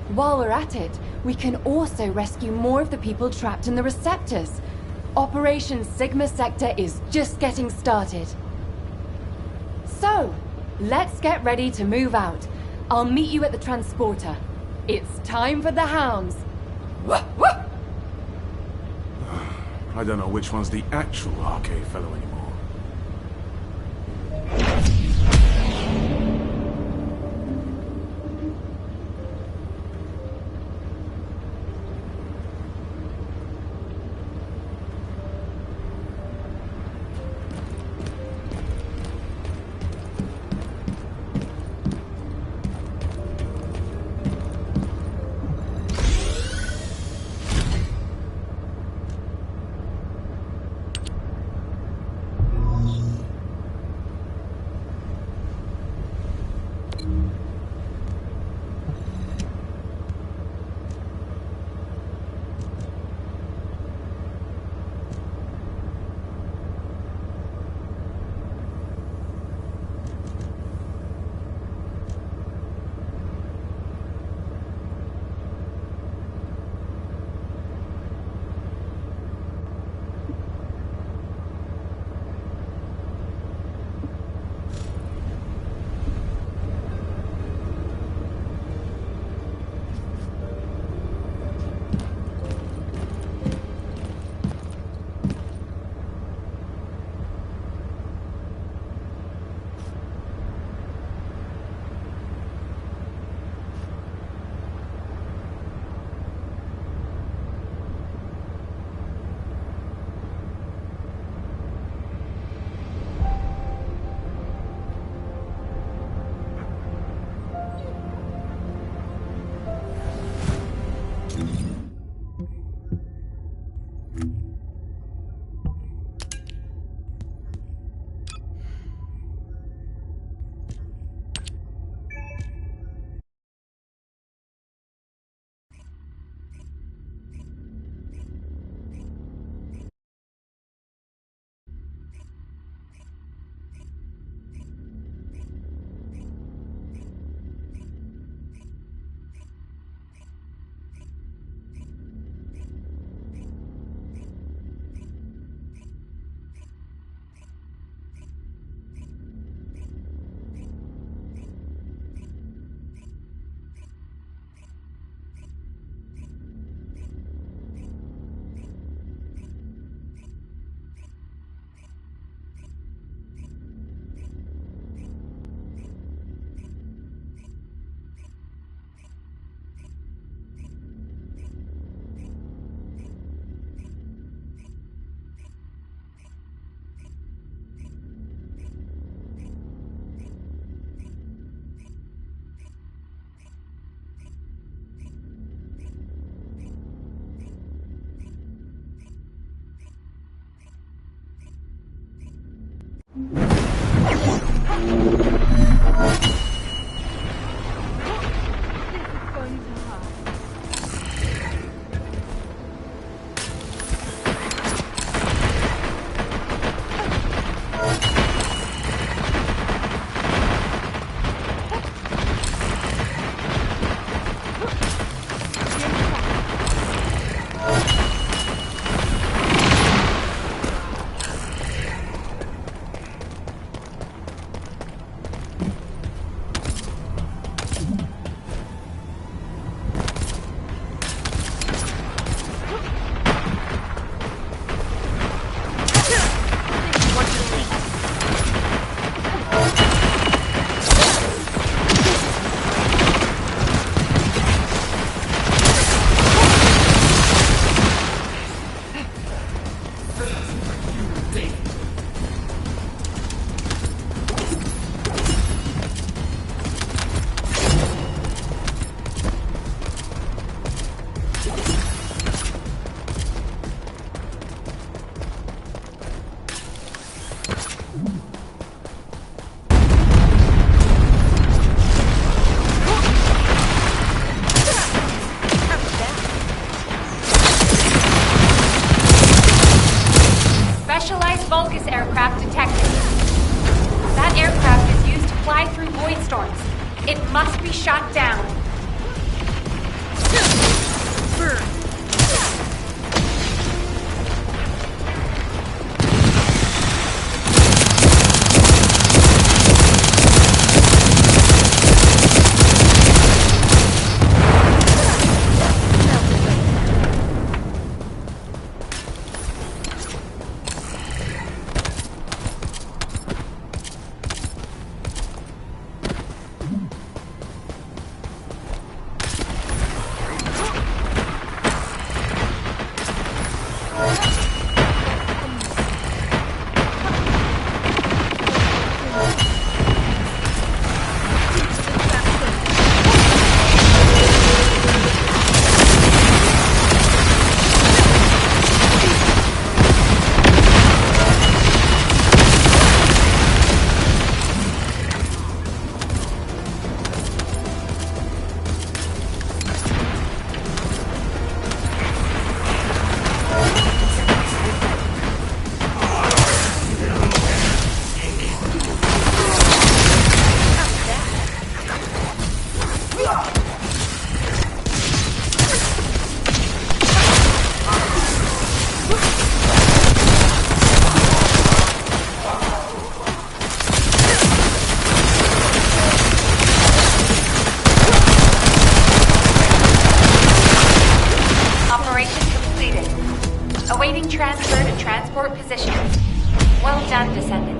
While we're at it, we can also rescue more of the people trapped in the receptors. Operation Sigma Sector is just getting started. So, let's get ready to move out. I'll meet you at the transporter. It's time for the hounds. I don't know which one's the actual arcade fellow anymore. It must be shot down. Awaiting transfer to transport position. Well done, Descendant.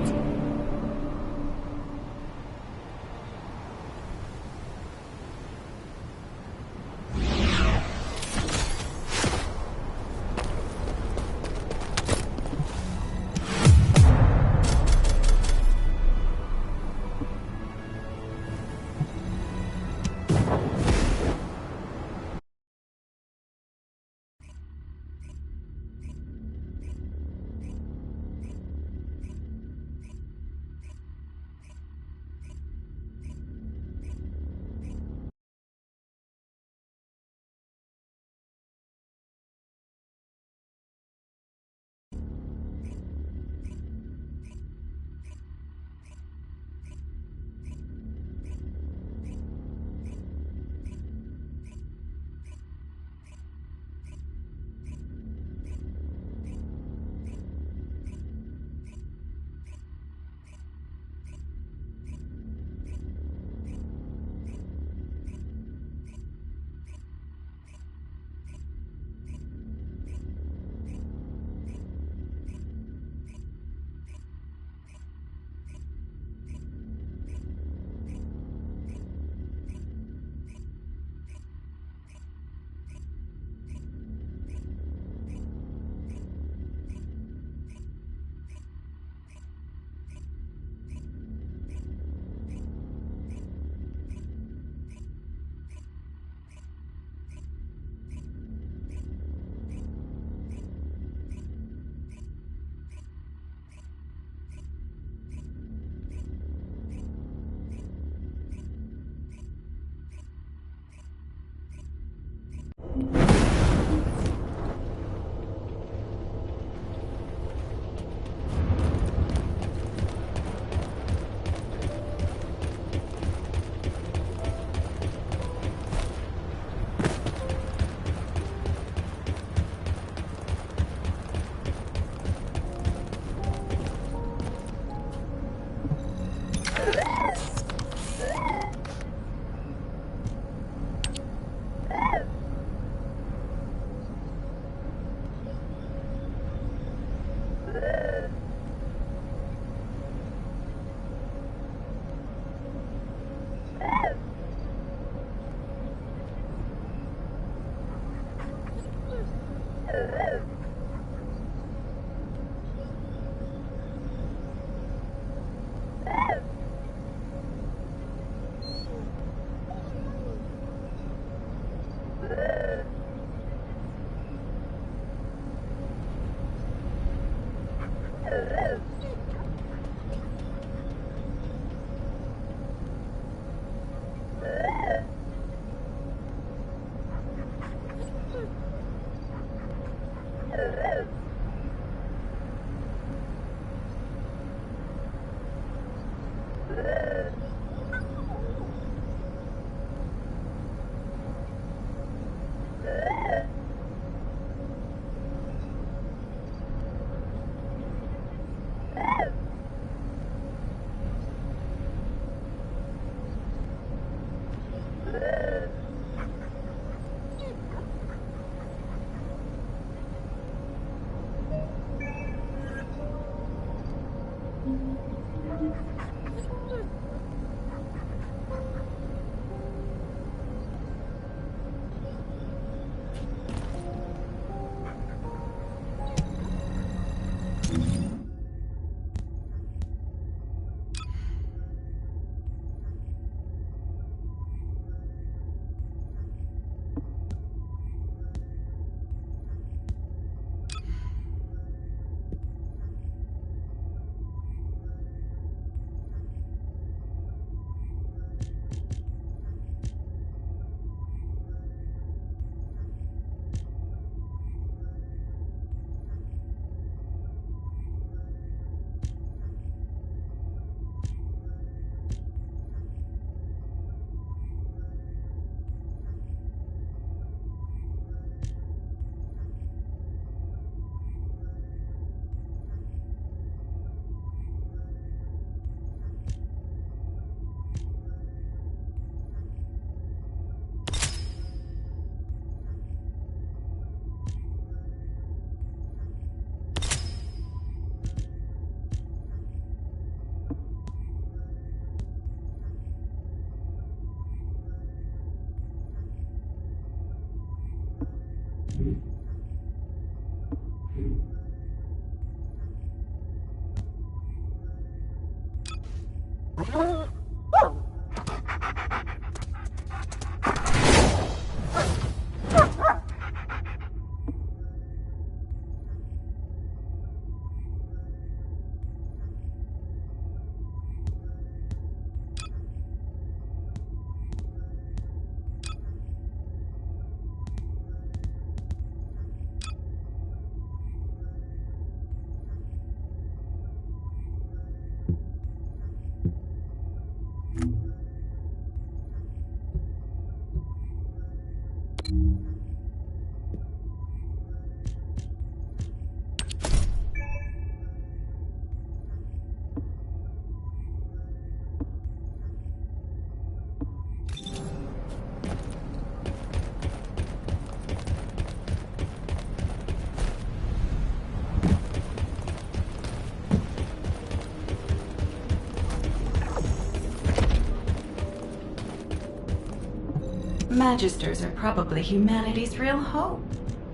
Magisters are probably humanity's real hope,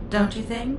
don't you think?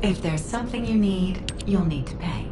If there's something you need, you'll need to pay.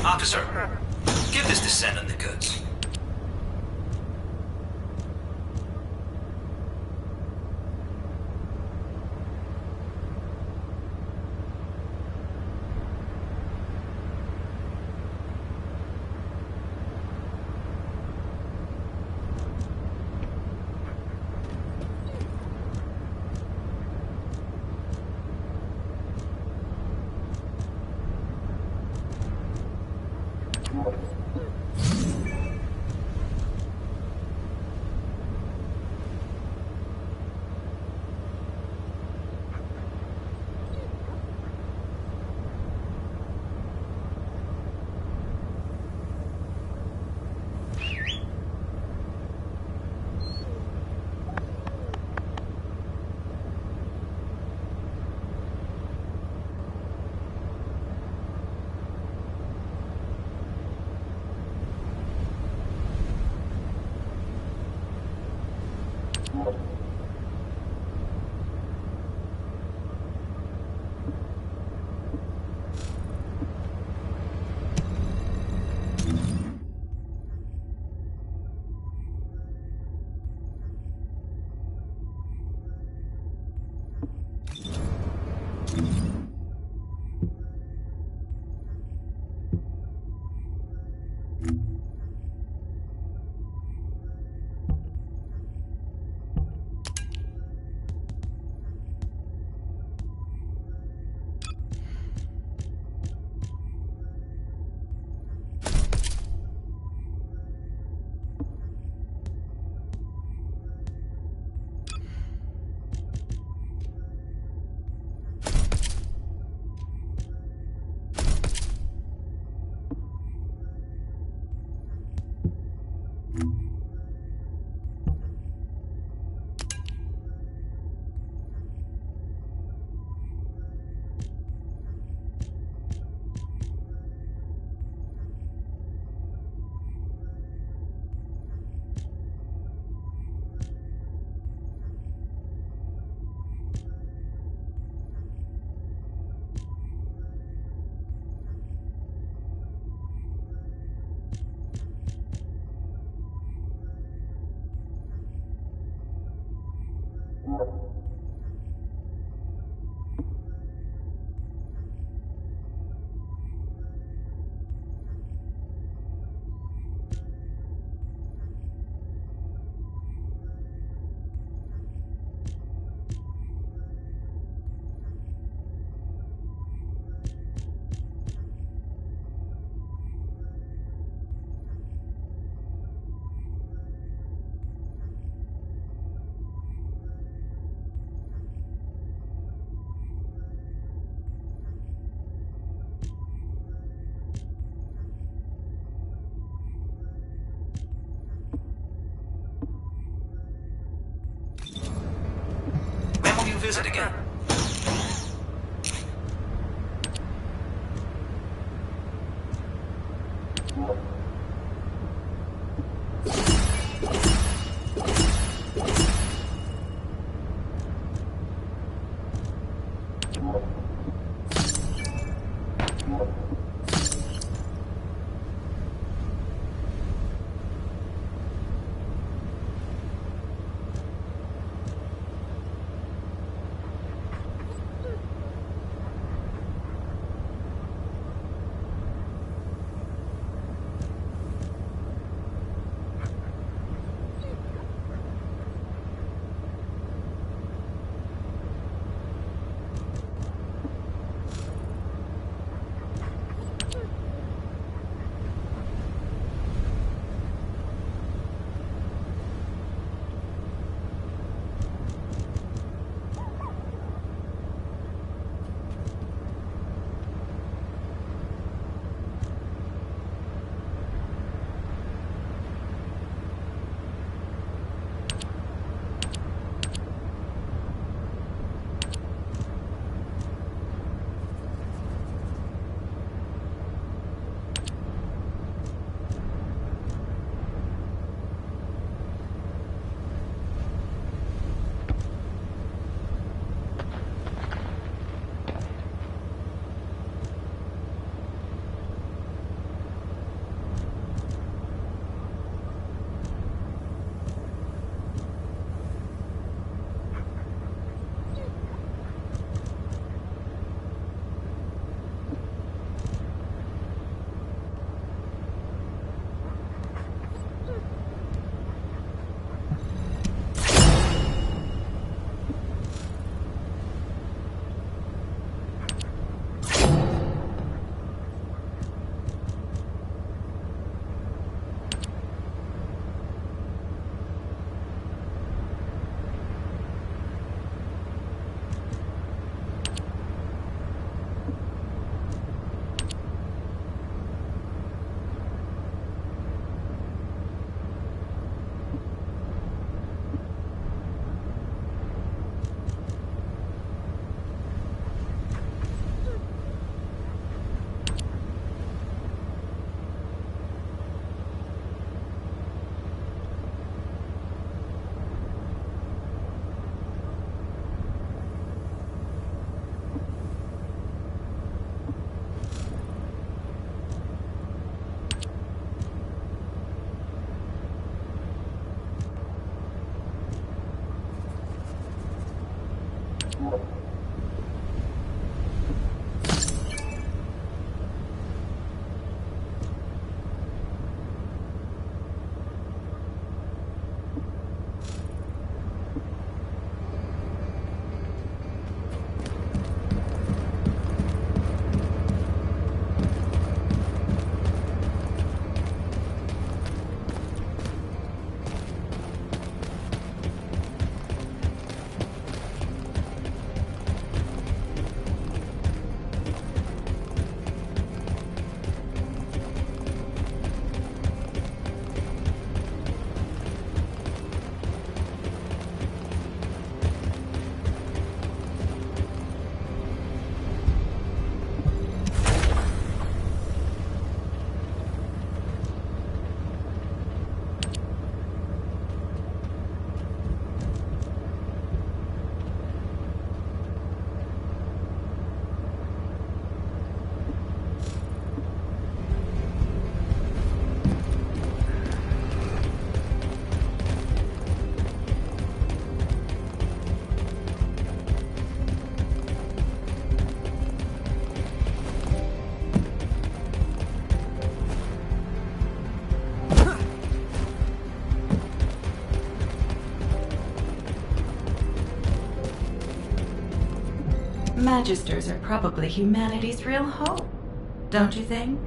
Officer, give this descendant the goods. visit again. Magisters are probably humanity's real hope, don't you think?